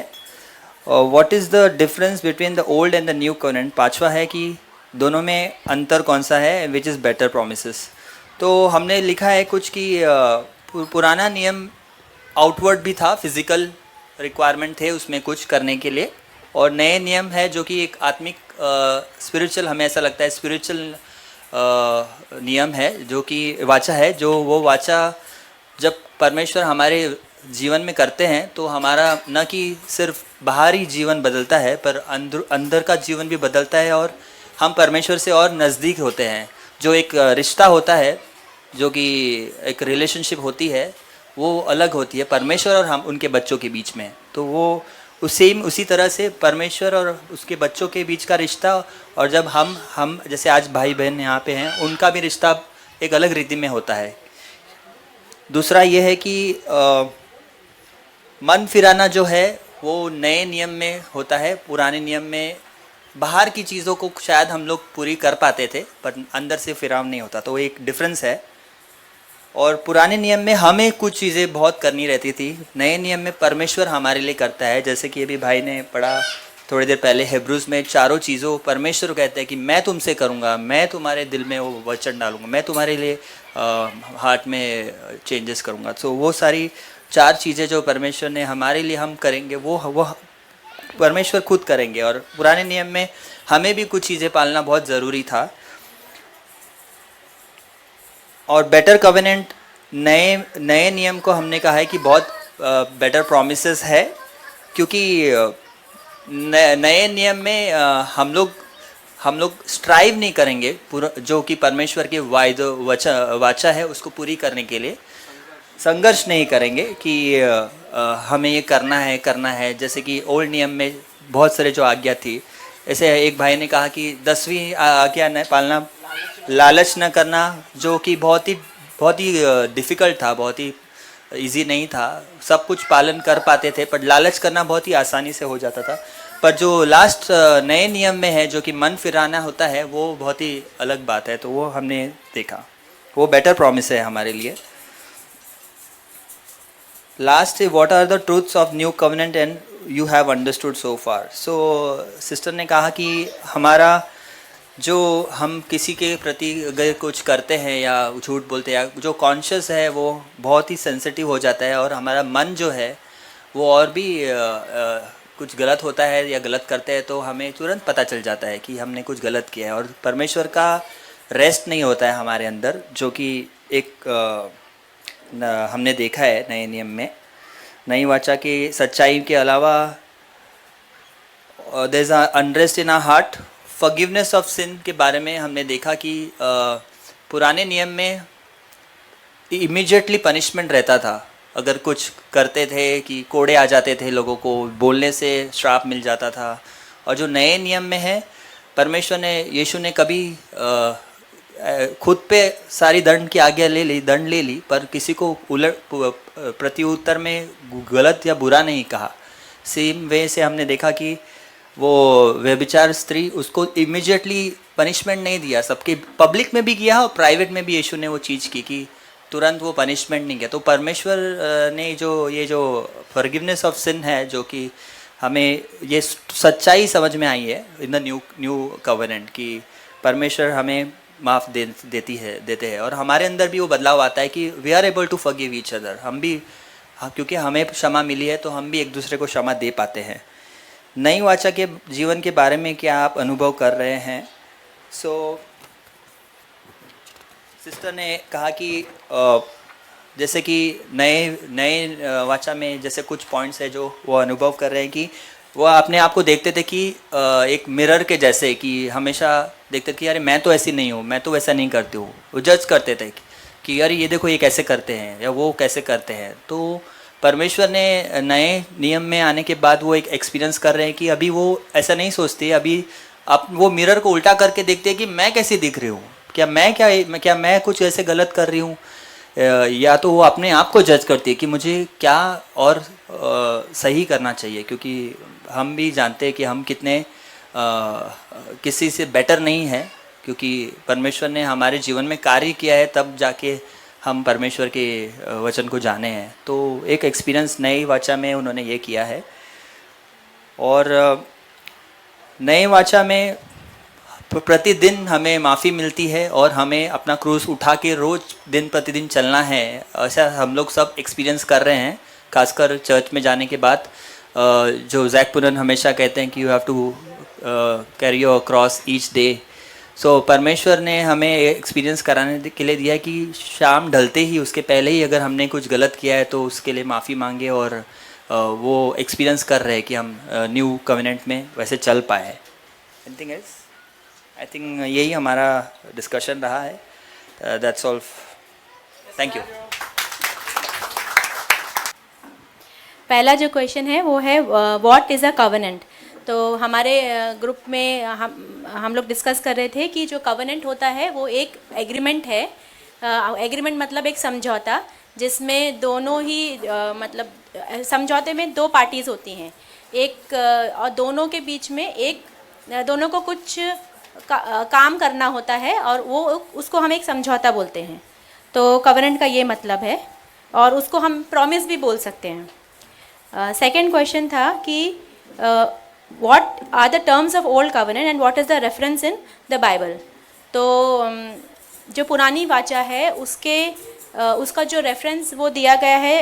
What is the difference between the old and the new covenant? पांचवा है कि दोनों में अंतर कौन सा है, विच इज़ बेटर प्रोमिसेस। तो हमने लिखा है कुछ कि पुराना नियम आउटवर्ड भी था, फिजिकल रिक्वायरमेंट थे उसमें कुछ करने के लिए, और नए नियम है जो कि एक आत्मिक स्पिरिचुअल, हमें ऐसा लगता है स्पिरिचुअल नियम है, जो कि वाचा है। जो वो वाचा जब परमेश्वर हमारे जीवन में करते हैं तो हमारा न कि सिर्फ बाहरी जीवन बदलता है पर अंदर का जीवन भी बदलता है और हम परमेश्वर से और नज़दीक होते हैं। जो एक रिश्ता होता है, जो कि एक रिलेशनशिप होती है, वो अलग होती है परमेश्वर और हम उनके बच्चों के बीच में। तो वो उसी तरह से परमेश्वर और उसके बच्चों के बीच का रिश्ता, और जब हम जैसे आज भाई बहन यहाँ पे हैं, उनका भी रिश्ता एक अलग रीति में होता है। दूसरा ये है कि मन फिराना जो है वो नए नियम में होता है। पुराने नियम में बाहर की चीज़ों को शायद हम लोग पूरी कर पाते थे पर अंदर से फिराव नहीं होता, तो वो एक डिफरेंस है। और पुराने नियम में हमें कुछ चीज़ें बहुत करनी रहती थी, नए नियम में परमेश्वर हमारे लिए करता है। जैसे कि अभी भाई ने पढ़ा थोड़ी देर पहले, हेब्रूज में चारों चीज़ों परमेश्वर कहते हैं कि मैं तुमसे करूँगा, मैं तुम्हारे दिल में वो वचन डालूँगा, मैं तुम्हारे लिए हार्ट में चेंजेस करूँगा। तो वो सारी 4 चीज़ें जो परमेश्वर ने हमारे लिए हम करेंगे वो परमेश्वर खुद करेंगे। और पुराने नियम में हमें भी कुछ चीज़ें पालना बहुत ज़रूरी था। और बेटर कवेनेंट, नए नियम को हमने कहा है कि बहुत बेटर प्रोमिसेस है, क्योंकि नए नियम में हम लोग स्ट्राइव नहीं करेंगे पूरा, जो कि परमेश्वर के वाचा है उसको पूरी करने के लिए संघर्ष नहीं करेंगे कि हमें ये करना है। जैसे कि ओल्ड नियम में बहुत सारे जो आज्ञा थी, ऐसे एक भाई ने कहा कि 10वीं आज्ञा न पालना, लालच न करना, जो कि बहुत ही डिफ़िकल्ट था, बहुत ही इजी नहीं था। सब कुछ पालन कर पाते थे पर लालच करना बहुत ही आसानी से हो जाता था। पर जो लास्ट नए नियम में है, जो कि मन फिराना होता है, वो बहुत ही अलग बात है। तो वो हमने देखा, वो बेटर प्रॉमिस है हमारे लिए। Last, what are the truths of new covenant and you have understood so far. So sister ने कहा कि हमारा जो हम किसी के प्रति अगर कुछ करते हैं या झूठ बोलते हैं या जो कॉन्शियस है वो बहुत ही सेंसिटिव हो जाता है और हमारा मन जो है वो और भी कुछ गलत होता है या गलत करते हैं तो हमें तुरंत पता चल जाता है कि हमने कुछ गलत किया है और परमेश्वर का रेस्ट नहीं होता है हमारे अंदर, जो कि एक हमने देखा है नए नियम में। नई वाचा की सच्चाई के अलावा there is unrest in our heart, forgiveness of sin के बारे में हमने देखा कि पुराने नियम में इमीडिएटली पनिशमेंट रहता था। अगर कुछ करते थे कि कोड़े आ जाते थे, लोगों को बोलने से श्राप मिल जाता था। और जो नए नियम में है, परमेश्वर ने, यीशु ने कभी खुद पे सारी दंड की आज्ञा ले ली, पर किसी को प्रत्युत्तर में गलत या बुरा नहीं कहा। सेम वे से हमने देखा कि वो व्यभिचार स्त्री, उसको इमीडिएटली पनिशमेंट नहीं दिया, सबके पब्लिक में भी किया और प्राइवेट में भी यीशु ने वो चीज़ की कि तुरंत वो पनिशमेंट नहीं किया। तो परमेश्वर ने ये जो फॉरगिवनेस ऑफ सिन है, जो कि हमें ये सच्चाई समझ में आई है इन द न्यू कवेनेंट कि परमेश्वर हमें माफ़ देते हैं और हमारे अंदर भी वो बदलाव आता है कि we are able to forgive each other. हम भी, क्योंकि हमें क्षमा मिली है तो हम भी एक दूसरे को क्षमा दे पाते हैं। नई वाचा के जीवन के बारे में क्या आप अनुभव कर रहे हैं? सिस्टर ने कहा कि जैसे कि नए वाचा में जैसे कुछ पॉइंट्स है जो वो अनुभव कर रहे हैं कि वो अपने आप को देखते थे कि एक मिरर के जैसे, कि हमेशा देखते थे कि अरे मैं तो ऐसी नहीं हूँ, मैं तो वैसा नहीं करती हूँ। वो जज करते थे कि यार ये देखो ये कैसे करते हैं या वो कैसे करते हैं। तो परमेश्वर ने नए नियम में आने के बाद वो एक एक्सपीरियंस कर रहे हैं कि अभी वो ऐसा नहीं सोचते, अभी अब वो मिरर को उल्टा करके देखते हैं कि मैं कैसी दिख रही हूँ, क्या मैं कुछ ऐसे गलत कर रही हूँ, या तो वो अपने आप को जज करती है कि मुझे क्या और सही करना चाहिए। क्योंकि हम भी जानते हैं कि हम कितने किसी से बेटर नहीं है, क्योंकि परमेश्वर ने हमारे जीवन में कार्य किया है, तब जाके हम परमेश्वर के वचन को जाने हैं। तो एक एक्सपीरियंस नई वाचा में उन्होंने ये किया है। और नए वाचा में प्रतिदिन हमें माफ़ी मिलती है और हमें अपना क्रूस उठा के रोज़ दिन प्रतिदिन चलना है। ऐसा हम लोग सब एक्सपीरियंस कर रहे हैं, खासकर चर्च में जाने के बाद। जो जैक पुनन हमेशा कहते हैं कि you have to carry your cross each day. So परमेश्वर ने हमें एक्सपीरियंस कराने के लिए दिया है कि शाम ढलते ही, उसके पहले ही अगर हमने कुछ गलत किया है तो उसके लिए माफ़ी मांगे और वो एक्सपीरियंस कर रहे हैं कि हम न्यू कवेनेंट में वैसे चल पाए। Anything else? आई थिंक यही हमारा डिस्कशन रहा है। That's all. Thank you.
पहला जो क्वेश्चन है वो है व्हाट इज़ अ कवेनेंट। तो हमारे ग्रुप में हम लोग डिस्कस कर रहे थे कि जो कवेनेंट होता है वो एक एग्रीमेंट है। एग्रीमेंट मतलब एक समझौता, जिसमें दोनों ही मतलब समझौते में दो पार्टीज़ होती हैं, एक और दोनों के बीच में दोनों को कुछ काम करना होता है और वो उसको हम एक समझौता बोलते हैं। तो कवेनेंट का ये मतलब है और उसको हम प्रॉमिस भी बोल सकते हैं। सेकंड क्वेश्चन था कि what are the terms of old covenant and what is the reference in the Bible। तो जो पुरानी वाचा है उसका जो रेफरेंस वो दिया गया है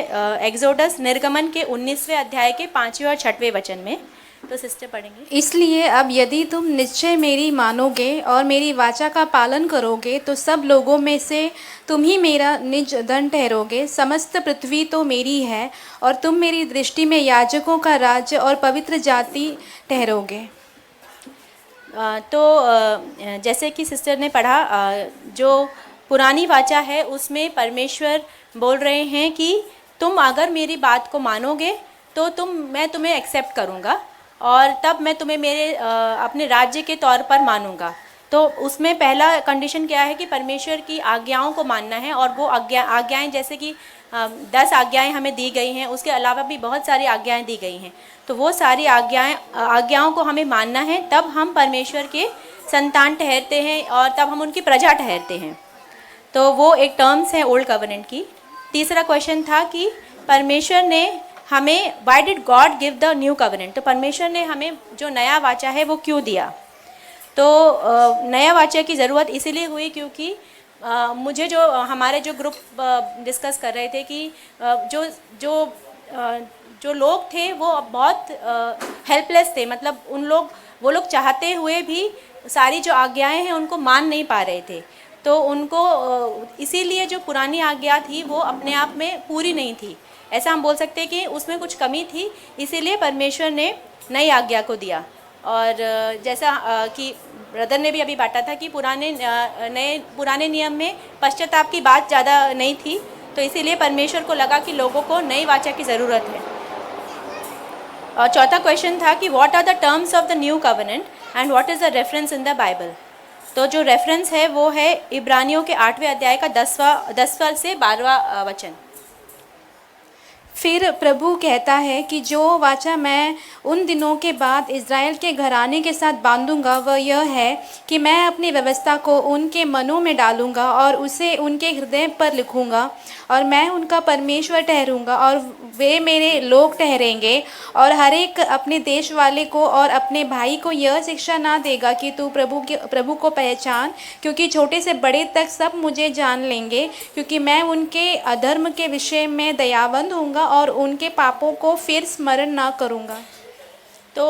एक्सोडस निर्गमन के 19वें अध्याय के 5वें और 6वें वचन में। तो सिस्टर पढ़ेंगे।
इसलिए अब यदि तुम निश्चय मेरी मानोगे और मेरी वाचा का पालन करोगे तो सब लोगों में से तुम ही मेरा निज धन ठहरोगे। समस्त पृथ्वी तो मेरी है और तुम मेरी दृष्टि में याजकों का राज्य और पवित्र जाति ठहरोगे।
तो जैसे कि सिस्टर ने पढ़ा, जो पुरानी वाचा है उसमें परमेश्वर बोल रहे हैं कि तुम अगर मेरी बात को मानोगे तो मैं तुम्हें एक्सेप्ट करूँगा और तब मैं तुम्हें मेरे अपने राज्य के तौर पर मानूंगा। तो उसमें पहला कंडीशन क्या है कि परमेश्वर की आज्ञाओं को मानना है। और वो आज्ञाएं जैसे कि 10 आज्ञाएं हमें दी गई हैं, उसके अलावा भी बहुत सारी आज्ञाएं दी गई हैं। तो वो सारी आज्ञाओं को हमें मानना है, तब हम परमेश्वर के संतान ठहरते हैं और तब हम उनकी प्रजा ठहरते हैं। तो वो एक टर्म्स है ओल्ड कवेनेंट की। तीसरा क्वेश्चन था कि परमेश्वर ने हमें why did God give the new covenant. तो परमेश्वर ने हमें जो नया वाचा है वो क्यों दिया। तो नया वाचा की ज़रूरत इसीलिए हुई क्योंकि मुझे जो हमारे जो ग्रुप डिस्कस कर रहे थे कि जो जो जो लोग थे वो बहुत हेल्पलेस थे, मतलब वो लोग चाहते हुए भी सारी जो आज्ञाएं हैं उनको मान नहीं पा रहे थे। तो उनको इसीलिए जो पुरानी आज्ञा थी वो अपने आप में पूरी नहीं थी, ऐसा हम बोल सकते हैं कि उसमें कुछ कमी थी, इसीलिए परमेश्वर ने नई आज्ञा को दिया। और जैसा कि ब्रदर ने भी अभी बांटा था कि पुराने नियम में पश्चाताप की बात ज़्यादा नहीं थी, तो इसीलिए परमेश्वर को लगा कि लोगों को नई वाचा की ज़रूरत है। और चौथा क्वेश्चन था कि what are the terms of the new covenant and what is the reference in the Bible. तो जो रेफरेंस है वो है इब्रानियों के 8वें अध्याय का 10वां से 12वां वचन।
फिर प्रभु कहता है कि जो वाचा मैं उन दिनों के बाद इज़राइल के घराने के साथ बांधूंगा वह यह है कि मैं अपनी व्यवस्था को उनके मनों में डालूंगा और उसे उनके हृदय पर लिखूंगा, और मैं उनका परमेश्वर ठहरूंगा और वे मेरे लोग ठहरेंगे। और हर एक अपने देश वाले को और अपने भाई को यह शिक्षा ना देगा कि तू प्रभु को पहचान, क्योंकि छोटे से बड़े तक सब मुझे जान लेंगे, क्योंकि मैं उनके अधर्म के विषय में दयावंद होऊंगा और उनके पापों को फिर स्मरण ना करूँगा।
तो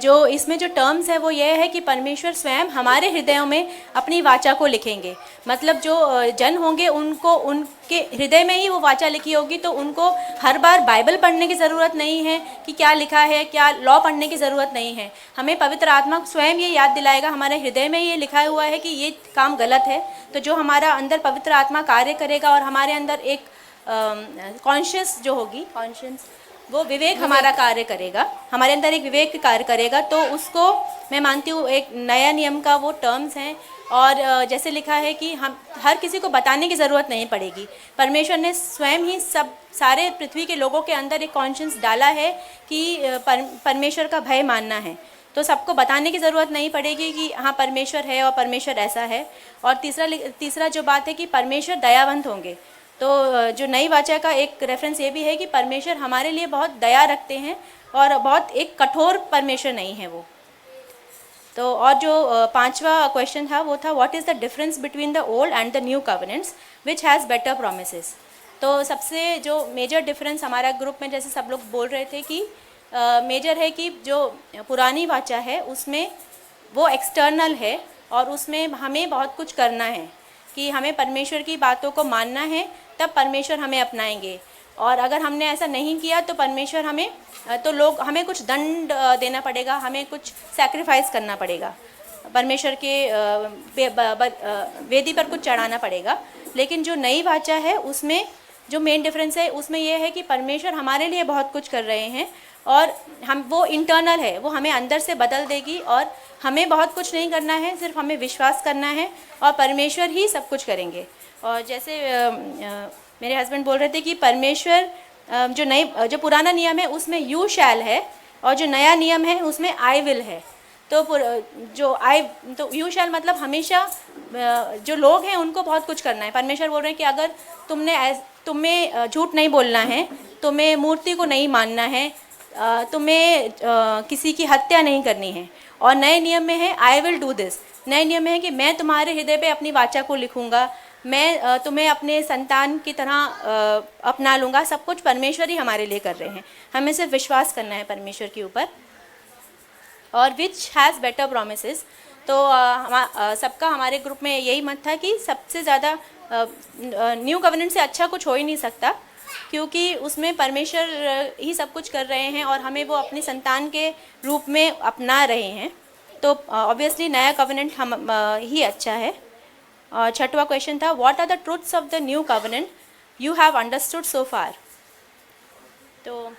जो इसमें जो टर्म्स है वो ये है कि परमेश्वर स्वयं हमारे हृदयों में अपनी वाचा को लिखेंगे, मतलब जो जन होंगे उनको उनके हृदय में ही वो वाचा लिखी होगी, तो उनको हर बार बाइबल पढ़ने की ज़रूरत नहीं है कि क्या लिखा है, क्या लॉ पढ़ने की ज़रूरत नहीं है। हमें पवित्र आत्मा स्वयं ये याद दिलाएगा, हमारे हृदय में ये लिखा हुआ है कि ये काम गलत है। तो जो हमारा अंदर पवित्र आत्मा कार्य करेगा और हमारे अंदर एक कॉन्शियस जो होगी, कॉन्शियस वो विवेक हमारा कार्य करेगा, हमारे अंदर एक विवेक कार्य करेगा, तो उसको मैं मानती हूँ एक नया नियम का वो टर्म्स हैं। और जैसे लिखा है कि हम हर किसी को बताने की ज़रूरत नहीं पड़ेगी, परमेश्वर ने स्वयं ही सारे पृथ्वी के लोगों के अंदर एक कॉन्शियस डाला है कि परमेश्वर का भय मानना है, तो सबको बताने की ज़रूरत नहीं पड़ेगी कि हाँ परमेश्वर है और परमेश्वर ऐसा है। और तीसरा जो बात है कि परमेश्वर दयावंत होंगे, तो जो नई वाचा का एक रेफरेंस ये भी है कि परमेश्वर हमारे लिए बहुत दया रखते हैं और बहुत एक कठोर परमेश्वर नहीं है वो। तो और जो 5वां क्वेश्चन था वो था what is the difference between the old and the new covenants which has better promises. तो सबसे जो मेजर डिफरेंस हमारा ग्रुप में जैसे सब लोग बोल रहे थे कि मेजर है कि जो पुरानी वाचा है उसमें वो एक्सटर्नल है और उसमें हमें बहुत कुछ करना है कि हमें परमेश्वर की बातों को मानना है, तब परमेश्वर हमें अपनाएंगे। और अगर हमने ऐसा नहीं किया तो परमेश्वर हमें कुछ दंड देना पड़ेगा, हमें कुछ सैक्रिफाइस करना पड़ेगा, परमेश्वर के वेदी पर कुछ चढ़ाना पड़ेगा। लेकिन जो नई वाचा है उसमें जो मेन डिफरेंस है उसमें यह है कि परमेश्वर हमारे लिए बहुत कुछ कर रहे हैं और वो इंटरनल है, वो हमें अंदर से बदल देगी और हमें बहुत कुछ नहीं करना है, सिर्फ हमें विश्वास करना है और परमेश्वर ही सब कुछ करेंगे। और जैसे मेरे हस्बैंड बोल रहे थे कि परमेश्वर जो पुराना नियम है उसमें यू शैल है और जो नया नियम है उसमें आई विल है। तो यू शैल मतलब हमेशा जो लोग हैं उनको बहुत कुछ करना है। परमेश्वर बोल रहे हैं कि अगर तुम्हें झूठ नहीं बोलना है, तुम्हें मूर्ति को नहीं मानना है, तुम्हें किसी की हत्या नहीं करनी है। और नए नियम में है आई विल डू दिस, नए नियम में है कि मैं तुम्हारे हृदय पे अपनी वाचा को लिखूंगा, मैं तुम्हें अपने संतान की तरह अपना लूँगा। सब कुछ परमेश्वर ही हमारे लिए कर रहे हैं, हमें सिर्फ विश्वास करना है परमेश्वर के ऊपर। और विच हैज़ बेटर प्रोमिसेस, तो सबका हमारे ग्रुप में यही मत था कि सबसे ज़्यादा न्यू कवेनेंट से अच्छा कुछ हो ही नहीं सकता, क्योंकि उसमें परमेश्वर ही सब कुछ कर रहे हैं और हमें वो अपनी संतान के रूप में अपना रहे हैं। तो ऑब्वियसली नया कवेनेंट ही अच्छा है। और 6वां क्वेश्चन था what are the truths of the new covenant you have understood so far. तो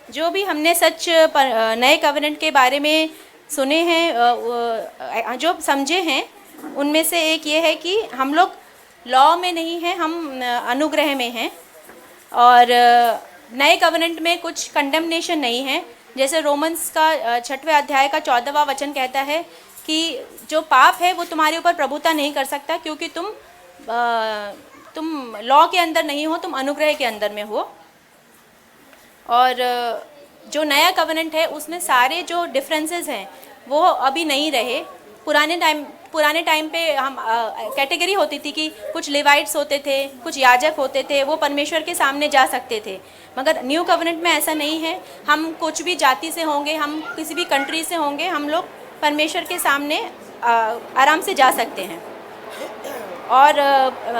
जो भी हमने सच नए कवेनेंट के बारे में सुने हैं, जो समझे हैं, उनमें से एक ये है कि हम लोग लॉ में नहीं हैं, हम अनुग्रह में हैं। और नए कवेनेंट में कुछ कंडेमनेशन नहीं है, जैसे रोमन्स का 6वें अध्याय का 14वां वचन कहता है कि जो पाप है वो तुम्हारे ऊपर प्रभुता नहीं कर सकता, क्योंकि तुम लॉ के अंदर नहीं हो, तुम अनुग्रह के अंदर में हो। और जो नया कवेनेंट है उसमें सारे जो डिफरेंसेस हैं वो अभी नहीं रहे। पुराने टाइम पे हम कैटेगरी होती थी कि कुछ लेवाइट्स होते थे, कुछ याजक होते थे, वो परमेश्वर के सामने जा सकते थे। मगर न्यू कवेनेंट में ऐसा नहीं है। हम कुछ भी जाति से होंगे, हम किसी भी कंट्री से होंगे, हम लोग परमेश्वर के सामने आराम से जा सकते हैं। और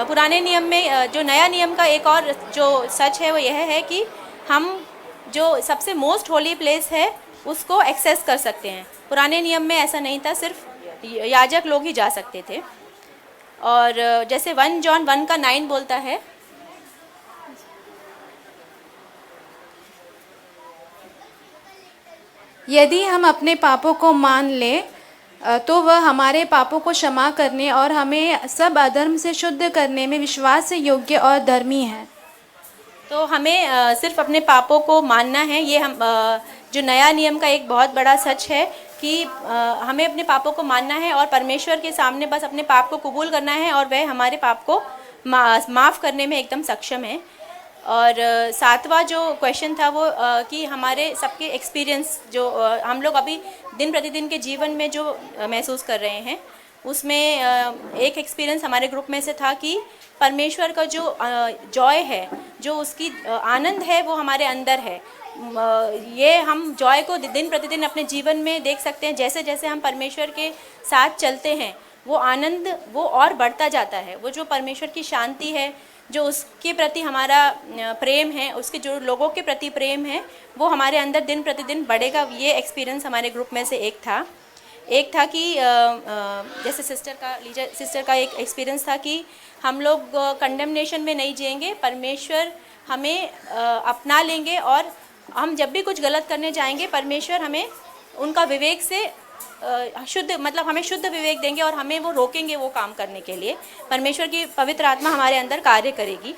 पुराने नियम में जो नया नियम का एक और जो सच है वो यह है कि हम जो सबसे मोस्ट होली प्लेस है उसको एक्सेस कर सकते हैं। पुराने नियम में ऐसा नहीं था, सिर्फ याजक लोग ही जा सकते थे। और जैसे 1 जॉन 1:9 बोलता है,
यदि हम अपने पापों को मान लें तो वह हमारे पापों को क्षमा करने और हमें सब अधर्म से शुद्ध करने में विश्वास से योग्य और धर्मी है।
तो हमें सिर्फ अपने पापों को मानना है। ये हम जो नया नियम का एक बहुत बड़ा सच है कि हमें अपने पापों को मानना है और परमेश्वर के सामने बस अपने पाप को कबूल करना है और वह हमारे पाप को माफ़ करने में एकदम सक्षम है। और 7वां जो क्वेश्चन था वो कि हमारे सबके एक्सपीरियंस जो हम लोग अभी दिन प्रतिदिन के जीवन में जो महसूस कर रहे हैं, उसमें एक एक्सपीरियंस हमारे ग्रुप में से था कि परमेश्वर का जो जॉय है, जो उसकी आनंद है, वो हमारे अंदर है। ये हम जॉय को दिन प्रतिदिन अपने जीवन में देख सकते हैं। जैसे जैसे हम परमेश्वर के साथ चलते हैं वो आनंद वो और बढ़ता जाता है। वो जो परमेश्वर की शांति है, जो उसके प्रति हमारा प्रेम है, उसके जो लोगों के प्रति प्रेम है, वो हमारे अंदर दिन प्रतिदिन बढ़ेगा। ये एक्सपीरियंस हमारे ग्रुप में से एक था कि जैसे सिस्टर का एक एक्सपीरियंस था कि हम लोग कंडेमनेशन में नहीं जिएंगे, परमेश्वर हमें अपना लेंगे और हम जब भी कुछ गलत करने जाएंगे परमेश्वर हमें उनका विवेक से शुद्ध मतलब हमें शुद्ध विवेक देंगे और हमें वो रोकेंगे वो काम करने के लिए। परमेश्वर की पवित्र आत्मा हमारे अंदर कार्य करेगी।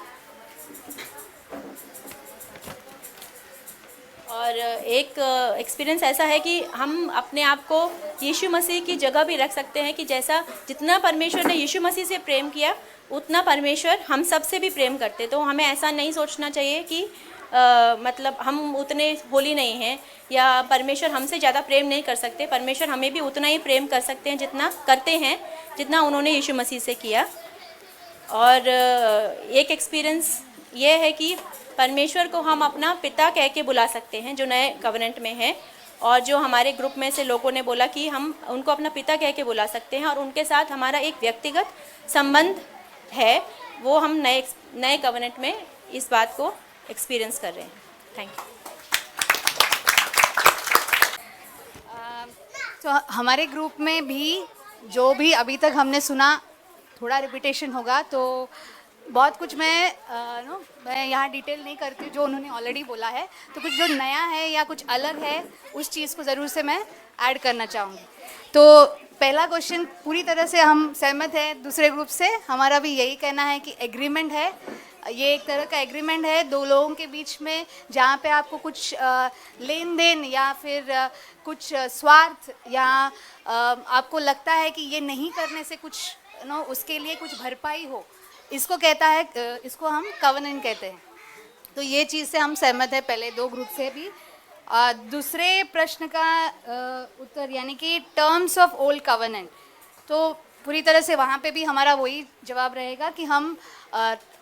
और एक एक्सपीरियंस ऐसा है कि हम अपने आप को यीशु मसीह की जगह भी रख सकते हैं कि जैसा जितना परमेश्वर ने यीशु मसीह से प्रेम किया उतना परमेश्वर हम सब से भी प्रेम करते। तो हमें ऐसा नहीं सोचना चाहिए कि मतलब हम उतने होली नहीं हैं या परमेश्वर हमसे ज़्यादा प्रेम नहीं कर सकते। परमेश्वर हमें भी उतना ही प्रेम कर सकते हैं जितना करते हैं, जितना उन्होंने यीशु मसीह से किया। और एक एक्सपीरियंस ये है कि परमेश्वर को हम अपना पिता कह के बुला सकते हैं जो नए कवेनेंट में है। और जो हमारे ग्रुप में से लोगों ने बोला कि हम उनको अपना पिता कह के बुला सकते हैं और उनके साथ हमारा एक व्यक्तिगत संबंध है, वो हम नए कवेनेंट में इस बात को एक्सपीरियंस कर रहे हैं। Thank you.
तो हमारे ग्रुप में भी जो भी अभी तक हमने सुना, थोड़ा रिपीटेशन होगा तो बहुत कुछ मैं यहाँ डिटेल नहीं करती जो उन्होंने ऑलरेडी बोला है। तो कुछ जो नया है या कुछ अलग है उस चीज़ को ज़रूर से मैं ऐड करना चाहूँगी। तो पहला क्वेश्चन पूरी तरह से हम सहमत हैं दूसरे ग्रुप से। हमारा भी यही कहना है कि एग्रीमेंट है, ये एक तरह का एग्रीमेंट है दो लोगों के बीच में, जहाँ पे आपको कुछ लेन देन या फिर कुछ स्वार्थ या आपको लगता है कि ये नहीं करने से कुछ उसके लिए कुछ भरपाई हो, इसको कहता है, इसको हम कवेनेंट कहते हैं। तो ये चीज़ से हम सहमत है पहले दो ग्रुप से भी। दूसरे प्रश्न का उत्तर यानी कि टर्म्स ऑफ ओल्ड कवेनेंट, तो पूरी तरह से वहाँ पे भी हमारा वही जवाब रहेगा कि हम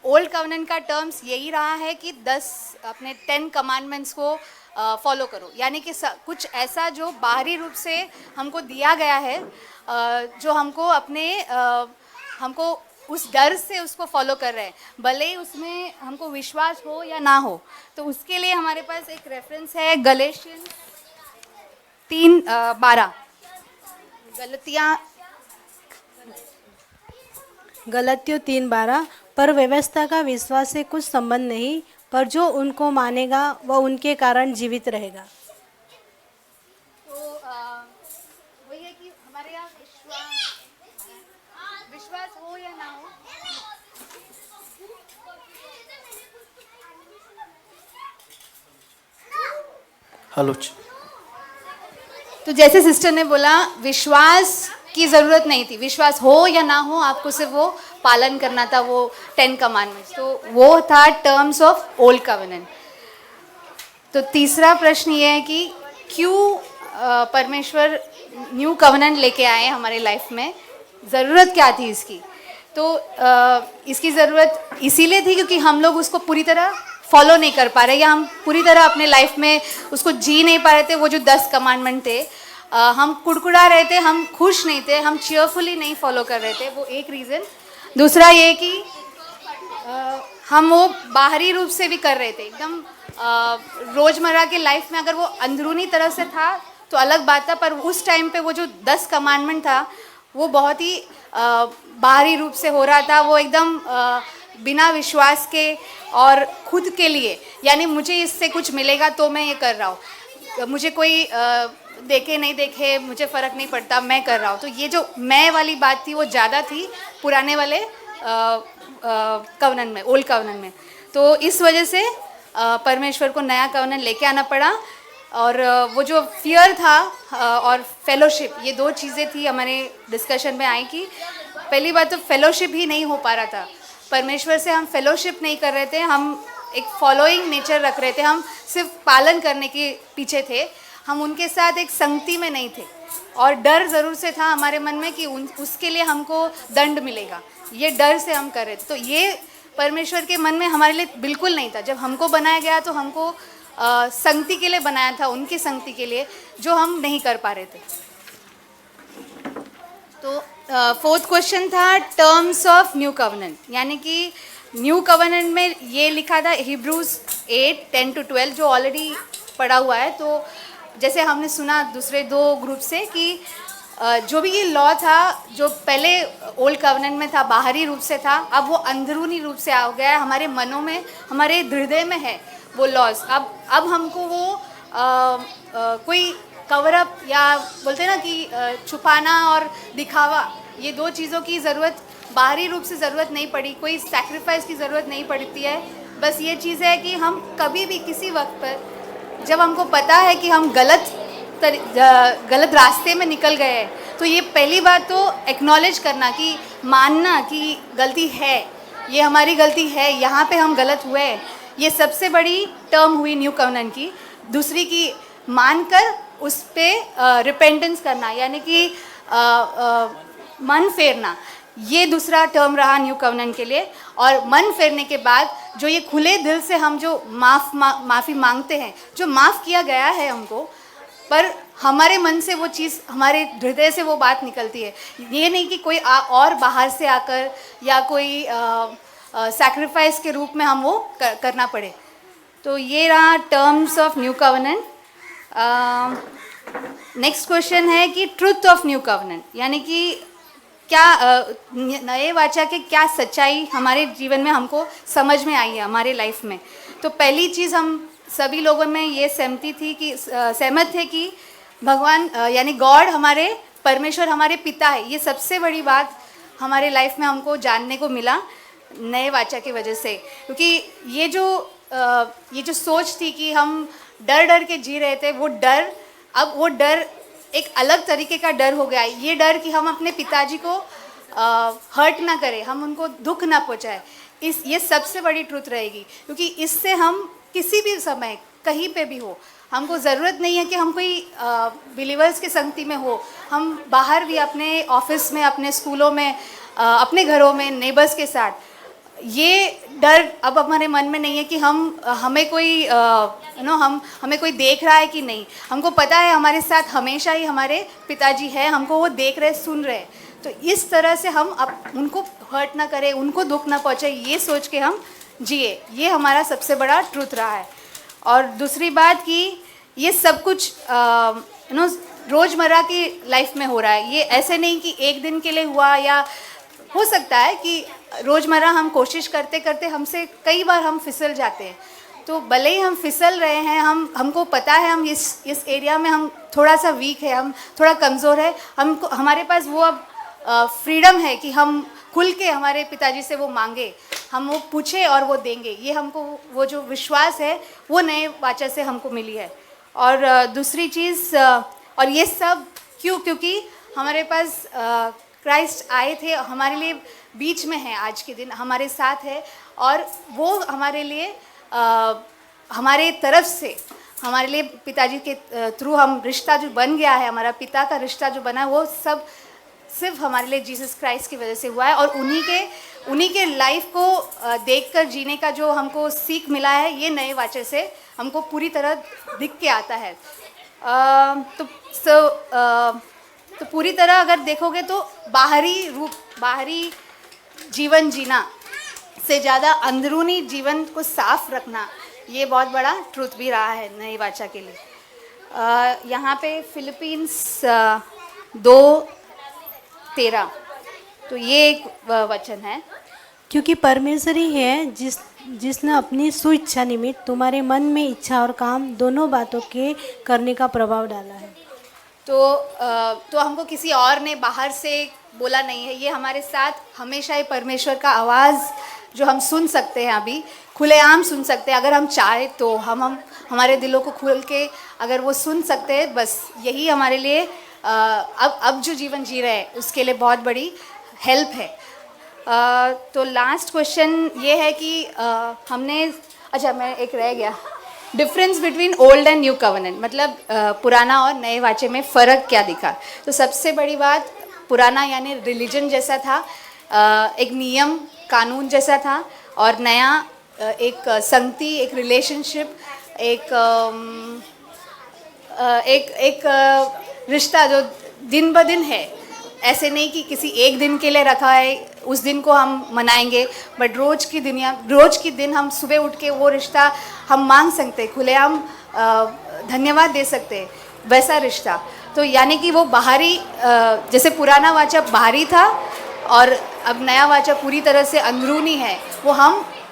ओल्ड कवेनेंट का टर्म्स यही रहा है कि 10 कमांडमेंट्स को फॉलो करो। यानी कि कुछ ऐसा जो बाहरी रूप से हमको दिया गया है, जो हमको उस डर से उसको फॉलो कर रहे हैं, भले ही उसमें हमको विश्वास हो या ना हो। तो उसके लिए हमारे पास एक रेफरेंस है गलेशियन 3:12।
गलतियों 3:12, पर व्यवस्था का विश्वास से कुछ संबंध नहीं, पर जो उनको मानेगा वह उनके कारण जीवित रहेगा।
तो वही है कि हमारे यहाँ विश्वास हो या ना हो,
हेलो
तो जैसे सिस्टर ने बोला, विश्वास की ज़रूरत नहीं थी, विश्वास हो या ना हो आपको सिर्फ वो पालन करना था, वो 10 कमांडमेंट्स, तो वो था टर्म्स ऑफ ओल्ड कवेनेंट। तो तीसरा प्रश्न ये है कि क्यों परमेश्वर न्यू कवेनेंट लेके आए हमारे लाइफ में, ज़रूरत क्या थी इसकी? तो इसकी ज़रूरत इसीलिए थी क्योंकि हम लोग उसको पूरी तरह फॉलो नहीं कर पा रहे, या हम पूरी तरह अपने लाइफ में उसको जी नहीं पा रहे थे। वो जो 10 कमांडमेंट थे, हम कुड़कुड़ा रहे थे, हम खुश नहीं थे, हम चीयरफुली नहीं फॉलो कर रहे थे, वो एक रीज़न। दूसरा ये कि हम वो बाहरी रूप से भी कर रहे थे, एकदम रोज़मर्रा के लाइफ में अगर वो अंदरूनी तरह से था तो अलग बात था, पर उस टाइम पे वो जो 10 कमांडमेंट था वो बहुत ही बाहरी रूप से हो रहा था, वो एकदम बिना विश्वास के और खुद के लिए, यानी मुझे इससे कुछ मिलेगा तो मैं ये कर रहा हूँ, मुझे कोई देखे नहीं देखे मुझे फ़र्क नहीं पड़ता, मैं कर रहा हूँ। तो ये जो मैं वाली बात थी वो ज़्यादा थी पुराने वाले कवनन में, ओल्ड कवनन में। तो इस वजह से परमेश्वर को नया कवनन लेके आना पड़ा। और वो जो फियर था और फेलोशिप, ये 2 चीज़ें थी हमारे डिस्कशन में आई कि पहली बात तो फेलोशिप ही नहीं हो पा रहा था, परमेश्वर से हम फेलोशिप नहीं कर रहे थे, हम एक फॉलोइंग नेचर रख रहे थे, हम सिर्फ पालन करने के पीछे थे, हम उनके साथ एक संगति में नहीं थे। और डर ज़रूर से था हमारे मन में कि उसके लिए हमको दंड मिलेगा, ये डर से हम कर रहे थे। तो ये परमेश्वर के मन में हमारे लिए बिल्कुल नहीं था। जब हमको बनाया गया तो हमको संगति के लिए बनाया था, उनकी संगति के लिए, जो हम नहीं कर पा रहे थे। तो 4th क्वेश्चन था टर्म्स ऑफ न्यू कवेनेंट, यानी कि न्यू कवेनेंट में ये लिखा था हिब्रूज 8:10-12 जो ऑलरेडी पढ़ा हुआ है। तो जैसे हमने सुना दूसरे 2 ग्रुप से कि जो भी ये लॉ था जो पहले ओल्ड कवेनेंट में था, बाहरी रूप से था, अब वो अंदरूनी रूप से आ गया है, हमारे मनों में, हमारे हृदय में है वो लॉज। अब हमको वो कोई कवर अप या बोलते हैं ना कि छुपाना और दिखावा, ये 2 चीज़ों की ज़रूरत बाहरी रूप से ज़रूरत नहीं पड़ी, कोई सैक्रिफाइस की ज़रूरत नहीं पड़ती है। बस ये चीज़ है कि हम कभी भी किसी वक्त पर जब हमको पता है कि हम गलत रास्ते में निकल गए हैं, तो ये पहली बात तो एक्नॉलेज करना, कि मानना कि गलती है, ये हमारी गलती है, यहाँ पे हम गलत हुए हैं, ये सबसे बड़ी टर्म हुई न्यू कवेनेंट की। दूसरी की मानकर उस पर रिपेंटेंस करना, यानी कि मन फेरना, ये दूसरा टर्म रहा न्यू कवेनेंट के लिए। और मन फेरने के बाद जो ये खुले दिल से हम जो माफ़ी मांगते हैं, जो माफ़ किया गया है हमको, पर हमारे मन से वो चीज़, हमारे हृदय से वो बात निकलती है, ये नहीं कि कोई और बाहर से आकर या कोई सैक्रिफाइस के रूप में हम वो करना पड़े। तो ये रहा terms of new covenant. Next question है कि ट्रुथ ऑफ न्यू कवेनेंट, यानी कि क्या नए वाचा के क्या सच्चाई हमारे जीवन में हमको समझ में आई है हमारे लाइफ में। तो पहली चीज़, हम सभी लोगों में ये सहमत थे कि भगवान यानी गॉड, हमारे परमेश्वर हमारे पिता है। ये सबसे बड़ी बात हमारे लाइफ में हमको जानने को मिला नए वाचा की वजह से, क्योंकि ये जो सोच थी कि हम डर डर के जी रहे थे, वो डर एक अलग तरीके का डर हो गया। ये डर कि हम अपने पिताजी को हर्ट ना करें, हम उनको दुख ना पहुंचाए, ये सबसे बड़ी ट्रुथ रहेगी। क्योंकि इससे हम किसी भी समय कहीं पे भी हो, हमको ज़रूरत नहीं है कि हम कोई बिलीवर्स के संगति में हो, हम बाहर भी अपने ऑफिस में, अपने स्कूलों में, अपने घरों में, नेबर्स के साथ, ये डर अब हमारे मन में नहीं है कि हमें कोई हमें कोई देख रहा है कि नहीं। हमको पता है हमारे साथ हमेशा ही हमारे पिताजी हैं, हमको वो देख रहे, सुन रहे। तो इस तरह से हम उनको हर्ट ना करें, उनको दुख ना पहुँचे, ये सोच के हम जिए, ये हमारा सबसे बड़ा ट्रुथ रहा है। और दूसरी बात कि ये सब कुछ रोज़मर्रा की लाइफ में हो रहा है, ये ऐसे नहीं कि एक दिन के लिए हुआ, या हो सकता है कि रोज़मर्रा हम कोशिश करते करते हमसे कई बार हम फिसल जाते हैं। तो भले ही हम फिसल रहे हैं, हमको पता है हम इस एरिया में हम थोड़ा सा वीक है, हम थोड़ा कमज़ोर है, हमारे पास वो अब फ्रीडम है कि हम खुल के हमारे पिताजी से वो मांगे, हम वो पूछे और वो देंगे। ये हमको वो जो विश्वास है वो नए वाचा से हमको मिली है। और दूसरी चीज़ और ये सब क्यों? क्योंकि हमारे पास क्राइस्ट आए थे, हमारे लिए बीच में है, आज के दिन हमारे साथ है, और वो हमारे लिए हमारे तरफ से, हमारे लिए पिताजी के थ्रू हम रिश्ता जो बन गया है, हमारा पिता का रिश्ता जो बना है, वो सब सिर्फ हमारे लिए जीसस क्राइस्ट की वजह से हुआ है। और उन्हीं के लाइफ को देखकर जीने का जो हमको सीख मिला है, ये नए वाचे से हमको पूरी तरह दिख के आता है। तो पूरी तरह अगर देखोगे तो बाहरी जीवन जीना से ज़्यादा अंदरूनी जीवन को साफ रखना, ये बहुत बड़ा ट्रुथ भी रहा है नई वाचा के लिए। यहाँ पे फिलिपींस 2:13, तो ये एक वचन है,
क्योंकि परमेश्वर ही है जिसने अपनी सुइच्छा निमित्त तुम्हारे मन में इच्छा और काम दोनों बातों के करने का प्रभाव डाला है।
तो हमको किसी और ने बाहर से बोला नहीं है, ये हमारे साथ हमेशा ही परमेश्वर का आवाज़ जो हम सुन सकते हैं, अभी खुलेआम सुन सकते हैं अगर हम चाहे तो। हम हमारे दिलों को खोल के अगर वो सुन सकते हैं, बस यही हमारे लिए अब जो जीवन जी रहे हैं उसके लिए बहुत बड़ी हेल्प है। तो लास्ट क्वेश्चन ये है कि मैं एक रह गया, difference between old and new covenant, मतलब पुराना और नए वाचे में फ़र्क क्या दिखा। तो सबसे बड़ी बात, पुराना यानी रिलीजन जैसा था, एक नियम कानून जैसा था, और नया एक संगति, एक रिलेशनशिप, एक रिश्ता जो दिन ब दिन है। ऐसे नहीं कि किसी एक दिन के लिए रखा है, उस दिन को हम मनाएंगे, बट रोज़ की दिन हम सुबह उठ के वो रिश्ता हम मांग सकते, खुलेआम धन्यवाद दे सकते, वैसा रिश्ता। तो यानी कि वो बाहरी, जैसे पुराना वाचा बाहरी था और अब नया वाचा पूरी तरह से अंदरूनी है, वो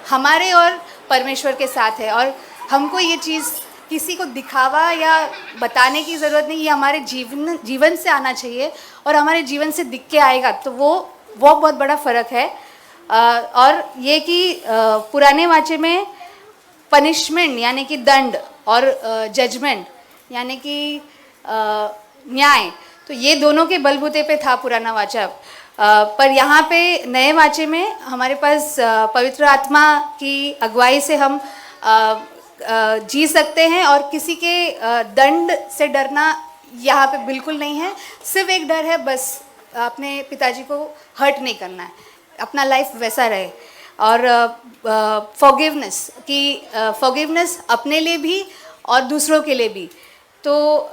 हमारे और परमेश्वर के साथ है। और हमको ये चीज़ किसी को दिखावा या बताने की ज़रूरत नहीं, ये हमारे जीवन से आना चाहिए और हमारे जीवन से दिख के आएगा, तो वो बहुत बड़ा फ़र्क है। और ये कि पुराने वाचे में पनिशमेंट यानी कि दंड और जजमेंट यानी कि न्याय, तो ये दोनों के बलबूते पे था पुराना वाचा। पर यहाँ पे नए वाचे में हमारे पास पवित्र आत्मा की अगुवाई से हम जी सकते हैं, और किसी के दंड से डरना यहाँ पे बिल्कुल नहीं है। सिर्फ एक डर है, बस अपने पिताजी को हर्ट नहीं करना है, अपना लाइफ वैसा रहे। और फॉरगिवनेस अपने लिए भी और दूसरों के लिए भी। तो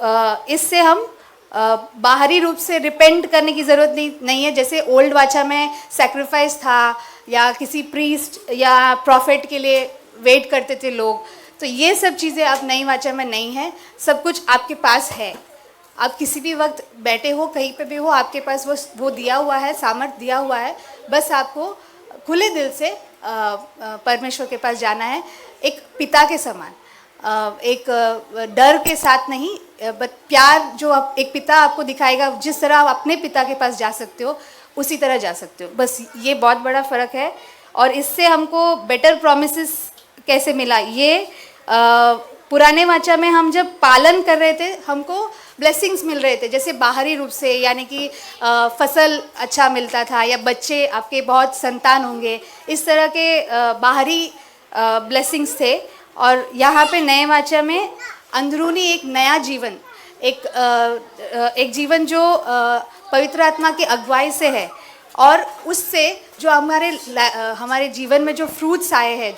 इससे हम बाहरी रूप से रिपेंट करने की ज़रूरत नहीं है। जैसे ओल्ड वाचा में सैक्रिफाइस था, या किसी प्रीस्ट या प्रॉफिट के लिए वेट करते थे लोग, तो ये सब चीज़ें अब नई वाचा में नहीं है। सब कुछ आपके पास है, आप किसी भी वक्त बैठे हो, कहीं पे भी हो, आपके पास वो दिया हुआ है, सामर्थ्य दिया हुआ है। बस आपको खुले दिल से परमेश्वर के पास जाना है, एक पिता के समान, एक डर के साथ नहीं, बट प्यार जो एक पिता आपको दिखाएगा, जिस तरह आप अपने पिता के पास जा सकते हो उसी तरह जा सकते हो। बस ये बहुत बड़ा फ़र्क है। और इससे हमको बेटर प्रॉमिसेस कैसे मिला, ये पुराने वाचा में हम जब पालन कर रहे थे, हमको ब्लेसिंग्स मिल रहे थे, जैसे बाहरी रूप से, यानी कि फसल अच्छा मिलता था, या बच्चे आपके बहुत संतान होंगे, इस तरह के बाहरी ब्लेसिंग्स थे। और यहाँ पे नए वाचा में अंदरूनी एक नया जीवन, एक जीवन जो पवित्र आत्मा की अगुवाई से है, और उससे जो हमारे जीवन में जो फ्रूट्स आए हैं,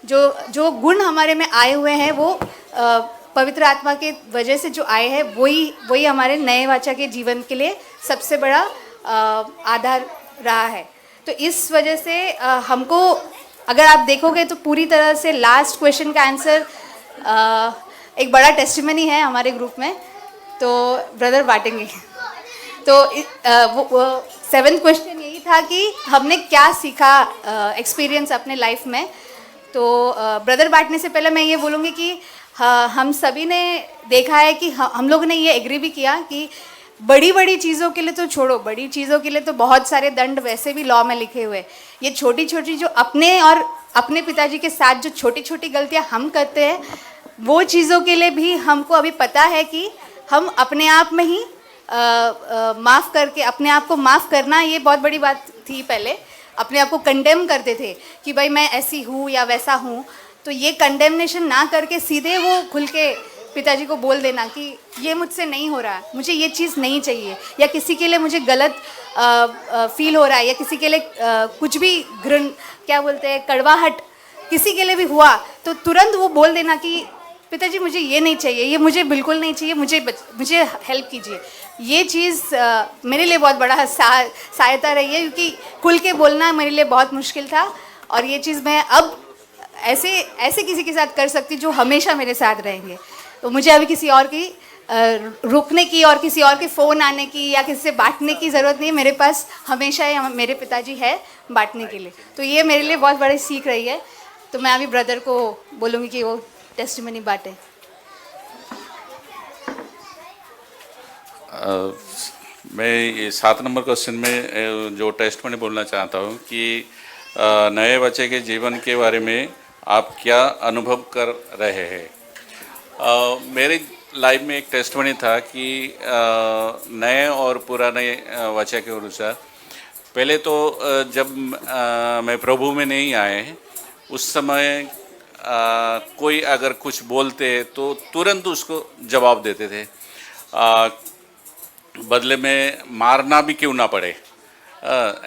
जो गुण हमारे में आए हुए हैं, वो पवित्र आत्मा के वजह से जो आए हैं, वही हमारे नए वाचा के जीवन के लिए सबसे बड़ा आधार रहा है। तो इस वजह से हमको, अगर आप देखोगे तो पूरी तरह से लास्ट क्वेश्चन का आंसर एक बड़ा टेस्टिमनी है हमारे ग्रुप में, तो ब्रदर बांटेंगे। तो वो 7th क्वेश्चन यही था कि हमने क्या सीखा एक्सपीरियंस अपने लाइफ में। तो ब्रदर बांटने से पहले मैं ये बोलूँगी कि हम सभी ने देखा है कि हम लोग ने ये एग्री भी किया कि बड़ी चीज़ों के लिए तो छोड़ो, बड़ी चीज़ों के लिए तो बहुत सारे दंड वैसे भी लॉ में लिखे हुए। ये छोटी छोटी जो अपने और अपने पिताजी के साथ जो छोटी छोटी गलतियाँ हम करते हैं, वो चीज़ों के लिए भी हमको अभी पता है कि हम अपने आप में ही माफ़ करके अपने आप को माफ़ करना, ये बहुत बड़ी बात थी। पहले अपने आप को कंडेम करते थे कि भाई मैं ऐसी हूँ या वैसा हूँ, तो ये कंडेमनेशन ना करके सीधे वो खुल के पिताजी को बोल देना कि ये मुझसे नहीं हो रहा है, मुझे ये चीज़ नहीं चाहिए, या किसी के लिए मुझे गलत फील हो रहा है, या किसी के लिए कुछ भी घृण क्या बोलते हैं कड़वाहट किसी के लिए भी हुआ, तो तुरंत वो बोल देना कि पिताजी मुझे ये नहीं चाहिए, ये मुझे बिल्कुल नहीं चाहिए, मुझे हेल्प कीजिए। ये चीज़ मेरे लिए बहुत बड़ा सहायता रही है, क्योंकि खुल के बोलना मेरे लिए बहुत मुश्किल था, और ये चीज़ मैं अब ऐसे किसी के साथ कर सकती जो हमेशा मेरे साथ रहेंगे। तो मुझे अभी किसी और की रुकने की और किसी और के फ़ोन आने की या किसी से बांटने की ज़रूरत नहीं है। मेरे पास हमेशा मेरे पिताजी है बांटने के लिए, तो ये मेरे लिए बहुत बड़ी सीख रही है। तो मैं अभी ब्रदर को बोलूँगी कि वो टेस्टिमनी बांटे।
मैं ये 7 नंबर क्वेश्चन में जो टेस्टिमनी बोलना चाहता हूँ कि नए बच्चे के जीवन के बारे में आप क्या अनुभव कर रहे हैं। मेरे लाइफ में एक टेस्टिमनी था कि नए और पुराने बच्चे के अनुसार, पहले तो जब मैं प्रभु में नहीं आए उस समय कोई अगर कुछ बोलते तो तुरंत उसको जवाब देते थे, बदले में मारना भी क्यों ना पड़े।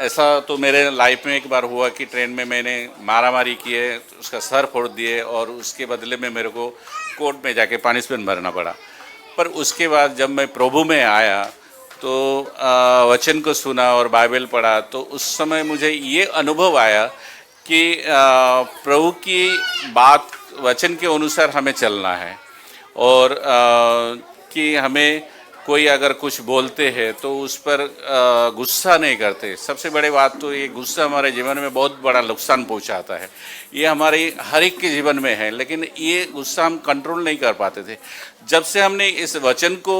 ऐसा तो मेरे लाइफ में एक बार हुआ कि ट्रेन में मैंने मारामारी किए, उसका सर फोड़ दिए और उसके बदले में मेरे को कोर्ट में जाके पनिशमेंट भरना पड़ा। पर उसके बाद जब मैं प्रभु में आया तो वचन को सुना और बाइबल पढ़ा, तो उस समय मुझे ये अनुभव आया कि प्रभु की बात वचन के अनुसार हमें चलना है, और कि हमें कोई अगर कुछ बोलते हैं तो उस पर गुस्सा नहीं करते। सबसे बड़ी बात तो ये गुस्सा हमारे जीवन में बहुत बड़ा नुकसान पहुंचाता है, ये हमारे हर एक के जीवन में है, लेकिन ये गुस्सा हम कंट्रोल नहीं कर पाते थे। जब से हमने इस वचन को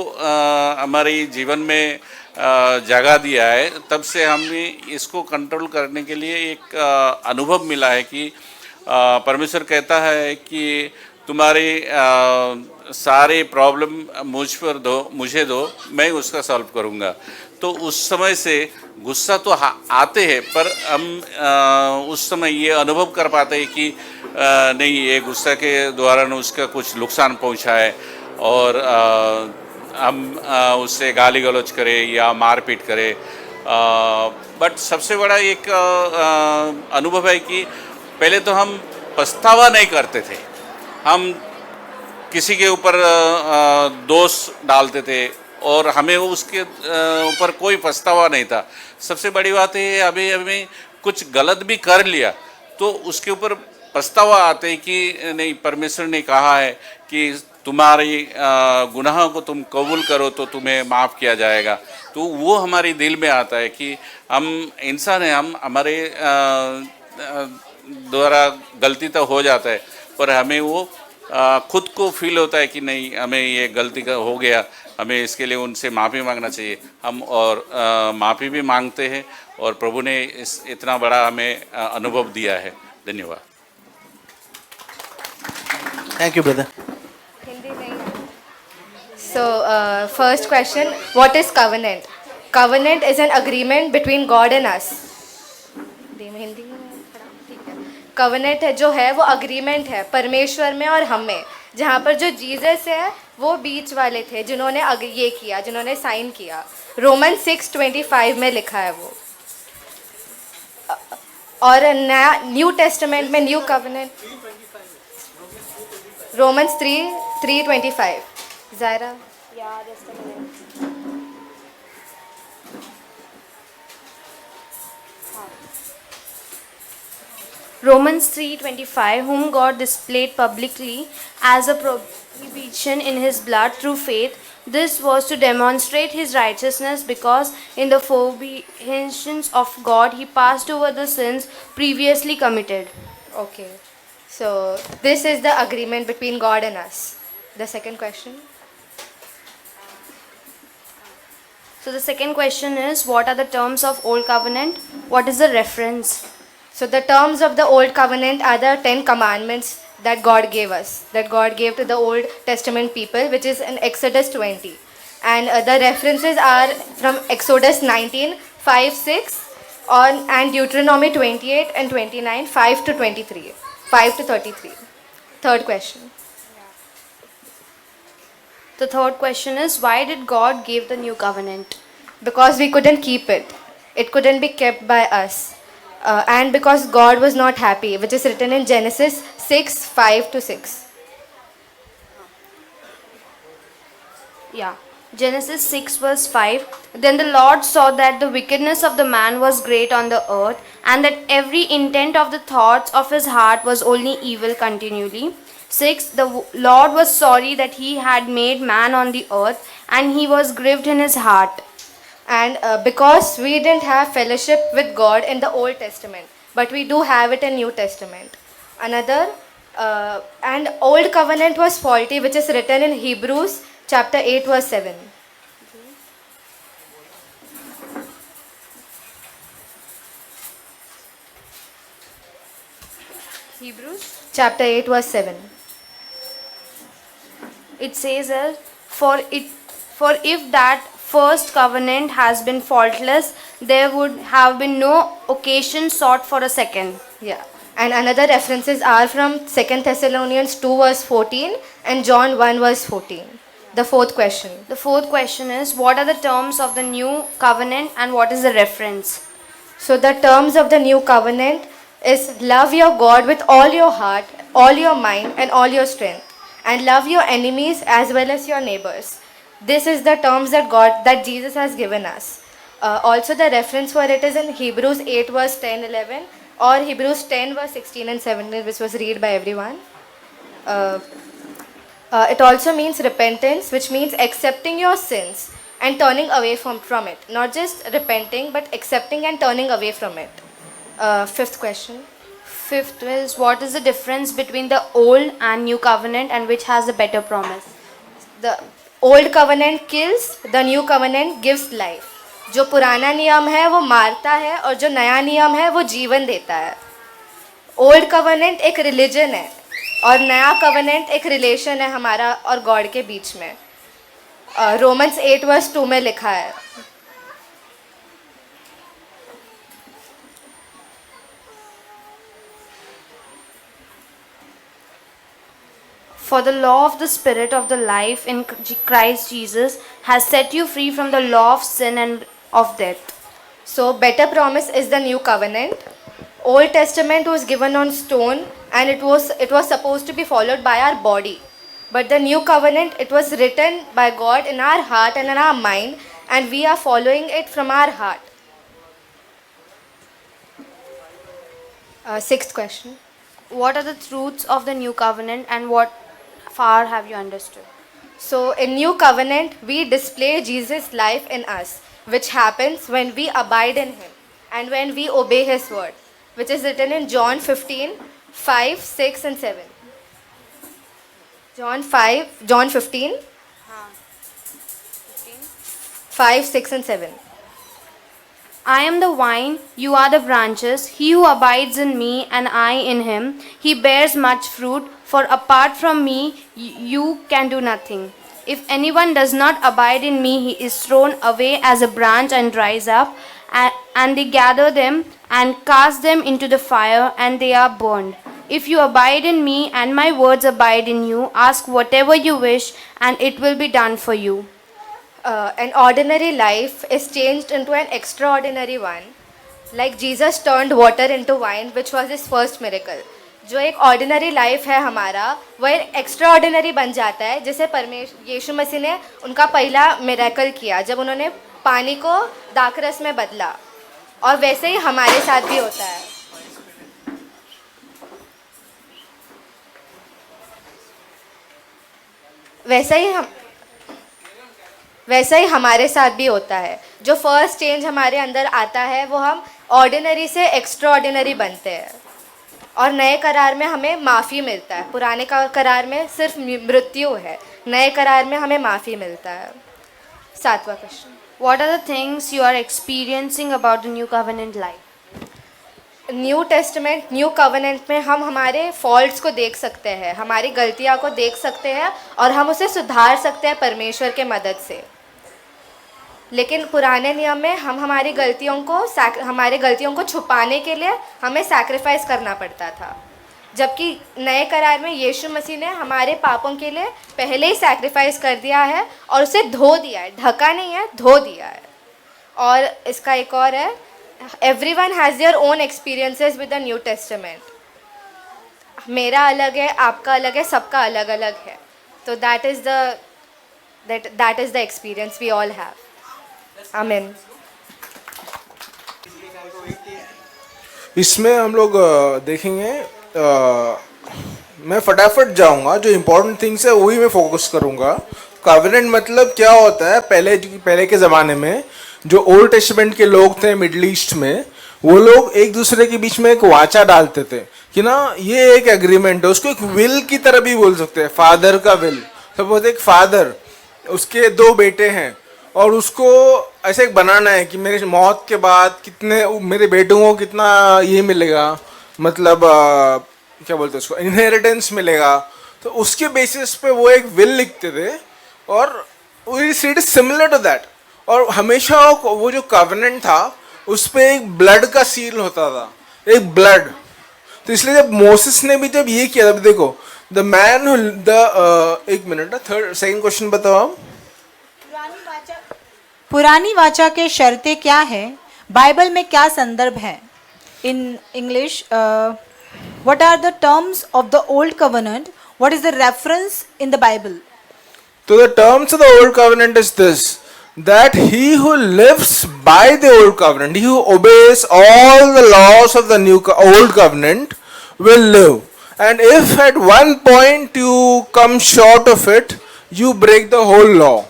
हमारे जीवन में जगह दिया है, तब से हमें इसको कंट्रोल करने के लिए एक अनुभव मिला है कि परमेश्वर कहता है कि तुम्हारे सारे प्रॉब्लम मुझे दो, मैं उसका सॉल्व करूँगा। तो उस समय से गुस्सा तो आते हैं, पर हम उस समय ये अनुभव कर पाते हैं कि नहीं, ये गुस्सा के दौरान उसका कुछ नुकसान पहुँचा है, और हम उससे गाली गलौज करें या मारपीट करें। बट सबसे बड़ा एक अनुभव है कि पहले तो हम पछतावा नहीं करते थे, हम किसी के ऊपर दोष डालते थे और हमें उसके ऊपर कोई पछतावा नहीं था। सबसे बड़ी बात है, अभी हमें कुछ गलत भी कर लिया तो उसके ऊपर पछतावा आते है कि नहीं, परमेश्वर ने कहा है कि तुम्हारी गुनाहों को तुम कबूल करो तो तुम्हें माफ़ किया जाएगा। तो वो हमारे दिल में आता है कि हम इंसान हैं, हम हमारे द्वारा गलती तो हो जाता है, पर हमें वो खुद को फील होता है कि नहीं, हमें ये गलती का हो गया, हमें इसके लिए उनसे माफ़ी मांगना चाहिए। हम और माफ़ी भी मांगते हैं, और प्रभु ने इतना बड़ा हमें अनुभव दिया है। धन्यवाद।
Thank you brother.
So, first question, what is covenant? Covenant is an agreement between God and us. Covenant है जो है वो अग्रीमेंट है परमेश्वर में और हम में, जहाँ पर जो जीसस है वो बीच वाले थे जिन्होंने ये किया, जिन्होंने साइन किया। रोमन 6:25 में लिखा है वो। और नया न्यू टेस्टामेंट में न्यू कवनेंट रोमन्स 3:25। ज़ायरा याद है?
Romans 3:25, whom God displayed publicly as a propitiation in his blood through faith. This was to demonstrate his righteousness, because in the forbearance of God he passed over the sins previously committed.
Okay, so this is the agreement between God and us. The second question.
So the second question is, what are the terms of Old Covenant? What is the reference?
So the terms of the Old Covenant are the 10 Commandments that God gave us, that God gave to the Old Testament people, which is in Exodus 20. And the references are from Exodus 19, 5, 6, and Deuteronomy 28 and 29, 5 to 23, 5 to 33. Third question.
The third question is, why did God give the new covenant?
Because we couldn't keep it. It couldn't be kept by us. And because God was not happy, which is written in Genesis 6, 5 to 6.
Yeah. Genesis 6 verse 5. Then the Lord saw that the wickedness of the man was great on the earth, and that every intent of the thoughts of his heart was only evil continually. 6. The Lord was sorry that he had made man on the earth, and he was grieved in his heart.
And because we didn't have fellowship with God in the Old Testament, but we do have it in New Testament. Another, and Old Covenant was faulty, which is written in Hebrews chapter 8 verse 7.
Hebrews
Chapter 8 verse 7.
it says for if that first covenant has been faultless, there would have been no occasion sought for a second.
Yeah. And another references are from 2 Thessalonians 2 verse 14 and John 1 verse 14. The fourth question.
The fourth question is, what are the terms of the new covenant and what is the reference?
So the terms of the new covenant is love your God with all your heart, all your mind and all your strength, and love your enemies as well as your neighbors. This is the terms that Jesus has given us. Also the reference for it is in Hebrews 8 verse 10, 11 or Hebrews 10 verse 16 and 17, which was read by everyone. It also means repentance, which means accepting your sins and turning away from it. Not just repenting, but accepting and turning away from it. Fifth question.
Fifth is, what is the difference between the old and new covenant and which has a better promise?
The old covenant kills, the new covenant gives life. जो पुराना नियम है वो मारता है और जो नया नियम है वो जीवन देता है. ओल्ड कवेनेंट एक रिलीजन है और नया कवेनेंट एक रिलेशन है हमारा और गॉड के बीच में. रोमन्स 8 वर्स 2 में लिखा है.
For the law of the Spirit of the life in Christ Jesus has set you free from the law of sin and of death.
So better promise is the new covenant. Old Testament was given on stone and it was supposed to be followed by our body. But the new covenant, it was written by God in our heart and in our mind, and we are following it from our heart. Sixth question.
What are the truths of the new covenant and what far have you understood?
So in new covenant, we display Jesus' life in us, which happens when we abide in him and when we obey his word, which is written in John 15, 5, 6 and 7. John 15, 5, 6 and 7.
I am the vine, you are the branches. He who abides in me and I in him, he bears much fruit, for apart from me you can do nothing. If anyone does not abide in me, he is thrown away as a branch and dries up, and they gather them and cast them into the fire, and they are burned. If you abide in me and my words abide in you, ask whatever you wish and it will be done for you.
An ordinary life is changed into an extraordinary one. Like Jesus turned water into wine, which was his first miracle. जो एक ordinary life है हमारा, वह एक extra ordinary बन जाता है, जिसे यीशु मसीह ने उनका पहला मिरेकल किया जब उन्होंने पानी को दाखरस में बदला. और वैसे ही हमारे साथ भी होता है. वैसा ही हमारे साथ भी होता है. जो फर्स्ट चेंज हमारे अंदर आता है वो हम ऑर्डिनरी से एक्स्ट्रा ऑर्डिनरी बनते हैं और नए करार में हमें माफ़ी मिलता है. पुराने करार में सिर्फ मृत्यु है, नए करार में हमें माफ़ी मिलता है. सातवां question.
What are the things you are experiencing about the new covenant life?
New testament new covenant में हम हमारे फॉल्ट्स को देख सकते हैं, हमारी गलतियां को देख सकते हैं और हम उसे सुधार सकते हैं परमेश्वर के मदद से। लेकिन पुराने नियम में हम हमारी गलतियों को छुपाने के लिए हमें सैक्रिफाइस करना पड़ता था, जबकि नए करार में यीशु मसीह ने हमारे पापों के लिए पहले ही सैक्रिफाइस कर दिया है और उसे धो दिया है, ढका नहीं है, धो दिया है। और इसका एक और है, everyone has their own experiences with the new testament. मेरा अलग है, आपका अलग है, सबका अलग अलग है। तो that is the experience we all have. आमीन।
इसमें हम लोग देखेंगे, मैं फटाफट जाऊंगा, जो इम्पोर्टेंट थिंग्स है वही मैं फोकस करूंगा। कवेनेंट मतलब क्या होता है? पहले के ज़माने में जो ओल्ड टेस्टामेंट के लोग थे मिडल ईस्ट में, वो लोग एक दूसरे के बीच में एक वाचा डालते थे कि ना ये एक एग्रीमेंट है, उसको एक विल की तरह भी बोल सकते हैं, फादर का विल। सपोज एक फादर, उसके 2 बेटे हैं और उसको ऐसे एक बनाना है कि मेरे मौत के बाद कितने मेरे बेटों को कितना ये मिलेगा, मतलब क्या बोलते हैं उसको, इनहेरिटेंस मिलेगा। तो उसके बेसिस पे वो एक विल लिखते थे और it is similar to that. और हमेशा वो जो कवेनेंट था उस पे एक ब्लड का सील होता था, एक ब्लड। तो इसलिए जब मोसेस ने भी जब ये किया, तब देखो द मैन एक मिनट, सेकंड क्वेश्चन बताओ आप।
पुरानी वाचा के शर्तें क्या है, बाइबल में क्या संदर्भ है? In English, what are the terms of the old covenant? What is the reference in the Bible?
So the terms of the old covenant is this, that he who lives by the old covenant, he who obeys all the laws of the old covenant will live. And if at one point you come short of it, you break the whole law.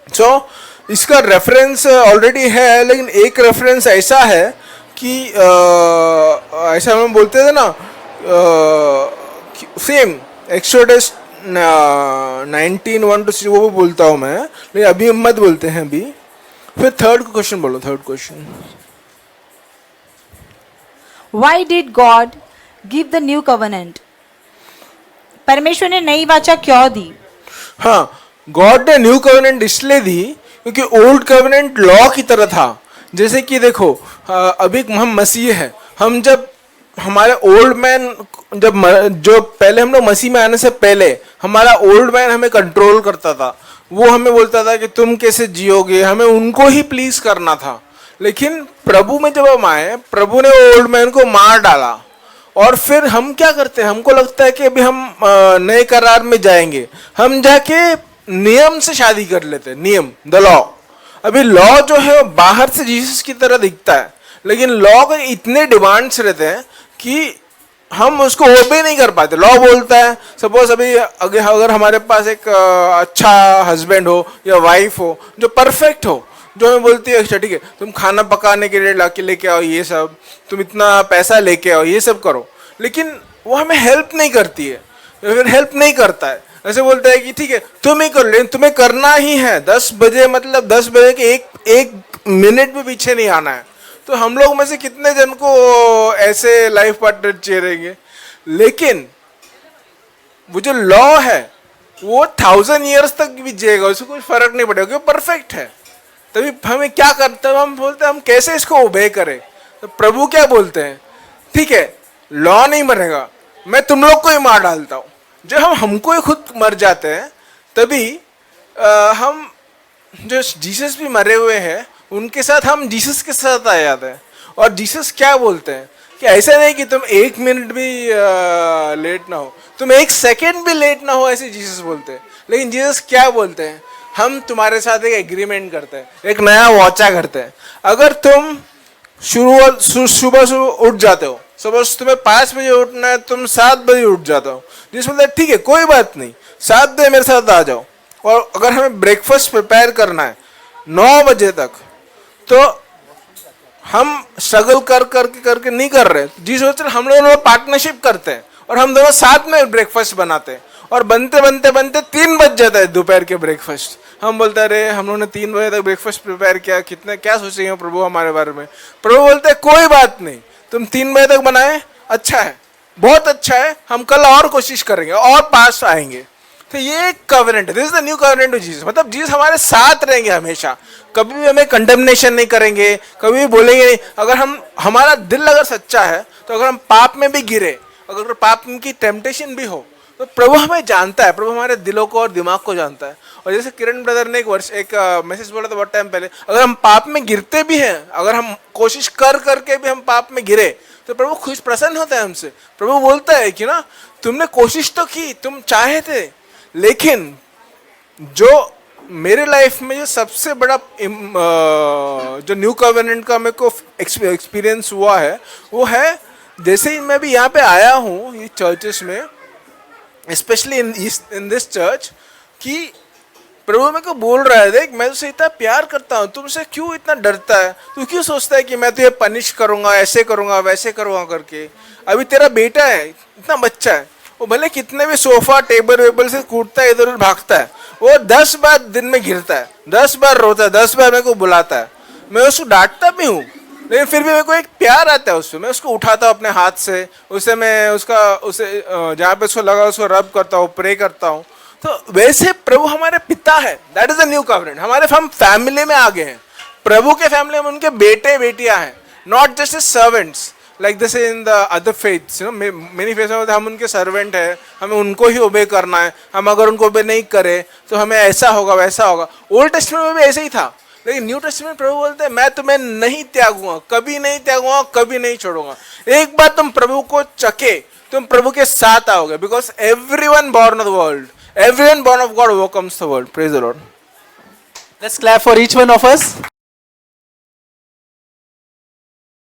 So इसका reference already है, लेकिन एक reference ऐसा है कि ऐसा हम बोलते थे ना, सेम एक्सोडस 19:1-3 वो भी बोलता हूँ मैं, लेकिन अभी मत बोलते हैं अभी। फिर थर्ड क्वेश्चन बोलो, third question.
Why did God give the new covenant? परमेश्वर ने नई वाचा क्यों दी?
हाँ, गॉड ने न्यू कवेनेंट इसलिए दी क्योंकि ओल्ड कवेनेंट लॉ की तरह था। जैसे कि देखो, अभी हम मसीह है, हम जब हमारे ओल्ड मैन जो पहले हम लोग मसीह में आने से पहले हमारा ओल्ड मैन हमें कंट्रोल करता था, वो हमें बोलता था कि तुम कैसे जियोगे, हमें उनको ही प्लीज करना था। लेकिन प्रभु में जब हम आए, प्रभु ने ओल्ड मैन को मार डाला और फिर हम क्या करते हैं, हमको लगता है कि अभी हम नए करार में जाएंगे, हम जाके नियम से शादी कर लेते हैं, नियम, द लॉ। अभी लॉ जो है बाहर से जीसस की तरह दिखता है, लेकिन लॉ के इतने डिमांड्स रहते हैं कि हम उसको ओबे नहीं कर पाते। लॉ बोलता है, सपोज अभी अगर हमारे पास एक अच्छा हस्बैंड हो या वाइफ हो जो परफेक्ट हो, जो हमें बोलती है अच्छा ठीक है तुम खाना पकाने के लिए लाके लेके आओ, ये सब तुम इतना पैसा लेके आओ, ये सब करो, लेकिन वो हमें हेल्प नहीं करती है, फिर हेल्प नहीं करता है, ऐसे बोलता है कि ठीक है तुम ही कर ले, तुम्हें करना ही है 10 बजे, मतलब 10 बजे के एक मिनट भी पीछे नहीं आना है। तो हम लोग में से कितने जन को ऐसे लाइफ पार्टनर चाहिए? लेकिन वो जो लॉ है वो 1000 ईयर्स तक भी जिएगा, उसको कोई फर्क नहीं पड़ेगा, क्योंकि परफेक्ट है। तभी हमें क्या करते हैं, हम बोलते हैं हम कैसे इसको ओबे करें। तो प्रभु क्या बोलते हैं, ठीक है लॉ नहीं मरेगा, मैं तुम लोग को ही मार डालता हूँ। जब हम हमको ही खुद मर जाते हैं, तभी हम जो जीसस भी मरे हुए हैं उनके साथ हम जीसस के साथ आ जाते हैं। और जीसस क्या बोलते हैं कि ऐसा नहीं कि तुम 1 मिनट भी लेट ना हो, तुम 1 सेकेंड भी लेट ना हो, ऐसे जीसस बोलते हैं। लेकिन जीसस क्या बोलते हैं, हम तुम्हारे साथ एक एग्रीमेंट करते हैं, एक नया वाचा करते हैं। अगर तुम सुबह उठ जाते हो, सपोज तुम्हें 5 बजे उठना है, तुम 7 बजे उठ जाते हो, जिस मतलब ठीक है कोई बात नहीं 7 बजे मेरे साथ आ जाओ। और अगर हमें ब्रेकफास्ट प्रिपेयर करना है 9 बजे तक, तो हम स्ट्रगल करके नहीं कर रहे, जी सोच रहे हम लोग पार्टनरशिप करते हैं और हम दोनों साथ में ब्रेकफास्ट बनाते हैं, और बनते 3 बज जाता है दोपहर के ब्रेकफास्ट। हम बोलते हैं अरे हम लोगों ने 3 बजे तक ब्रेकफास्ट प्रिपेयर किया, क्या सोचेंगे प्रभु हमारे बारे में। प्रभु बोलते हैं कोई बात नहीं, तुम 3 बजे तक बनाए, अच्छा है, बहुत अच्छा है, हम कल और कोशिश करेंगे और पास आएंगे। तो ये एक covenant, this is the new covenant to Jesus. मतलब जीसस हमारे साथ रहेंगे हमेशा, कभी भी हमें कंडेमनेशन नहीं करेंगे, कभी भी बोलेंगे नहीं। अगर हम, हमारा दिल अगर सच्चा है, तो अगर हम पाप में भी गिरे, अगर पाप की टेम्पटेशन भी हो, तो प्रभु हमें जानता है, प्रभु हमारे दिलों को और दिमाग को जानता है। और जैसे किरण ब्रदर ने एक मैसेज बोला था बहुत टाइम पहले, अगर हम पाप में गिरते भी हैं, अगर हम कोशिश कर करके भी हम पाप में गिरे, तो प्रभु खुश प्रसन्न होता है हमसे। प्रभु बोलता है कि ना, तुमने कोशिश तो की, तुम चाहे थे, लेकिन जो मेरे लाइफ में जो सबसे बड़ा जो न्यू कवेनेंट का मेरे को एक्सपीरियंस हुआ है, वो है जैसे ही मैं भी यहाँ पे आया हूँ ये चर्चेस में, स्पेशली इन दिस चर्च, कि प्रभु मेरे को बोल रहा है, देख मैं तुझसे इतना प्यार करता हूँ, तुमसे क्यों इतना डरता है, तू क्यों सोचता है कि मैं तुझे पनिश करूँगा, ऐसे करूँगा वैसे करूँगा करके। अभी तेरा बेटा है, इतना बच्चा है, वो भले कितने भी सोफा टेबल वेबल से कूदता है, इधर उधर भागता है, वो 10 बार दिन में गिरता है, 10 बार रोता है, 10 बार मेरे को बुलाता है, मैं उसको डांटता भी हूँ, लेकिन फिर भी मेरे को एक प्यार आता है उससे। मैं उसको उठाता हूँ अपने हाथ से, उसे मैं उसे जहाँ पे उसको लगा उसको रब करता हूँ, प्रे करता हूँ। तो वैसे प्रभु हमारे पिता है, that is the new covenant. हम फैमिली में आ गए हैं, प्रभु के फैमिली में उनके बेटे बेटियां हैं, not just a servants like this in the other faiths, you know many faiths में हम उनके सर्वेंट हैं, हमें उनको ही ओबे करना है, हम अगर उनको ओबे नहीं करें तो हमें ऐसा होगा वैसा होगा। ओल्ड टेस्टमेंट में भी ऐसे ही था, लेकिन न्यू टेस्टमेंट प्रभु बोलते हैं मैं तुम्हें नहीं त्यागूंगा, कभी नहीं त्यागूंगा, कभी नहीं छोड़ूंगा। एक बार तुम प्रभु को चखे, तुम प्रभु के साथ आओगे, because everyone born of the world, everyone born of God overcomes the world. Praise the Lord.
Let's clap for each one of us.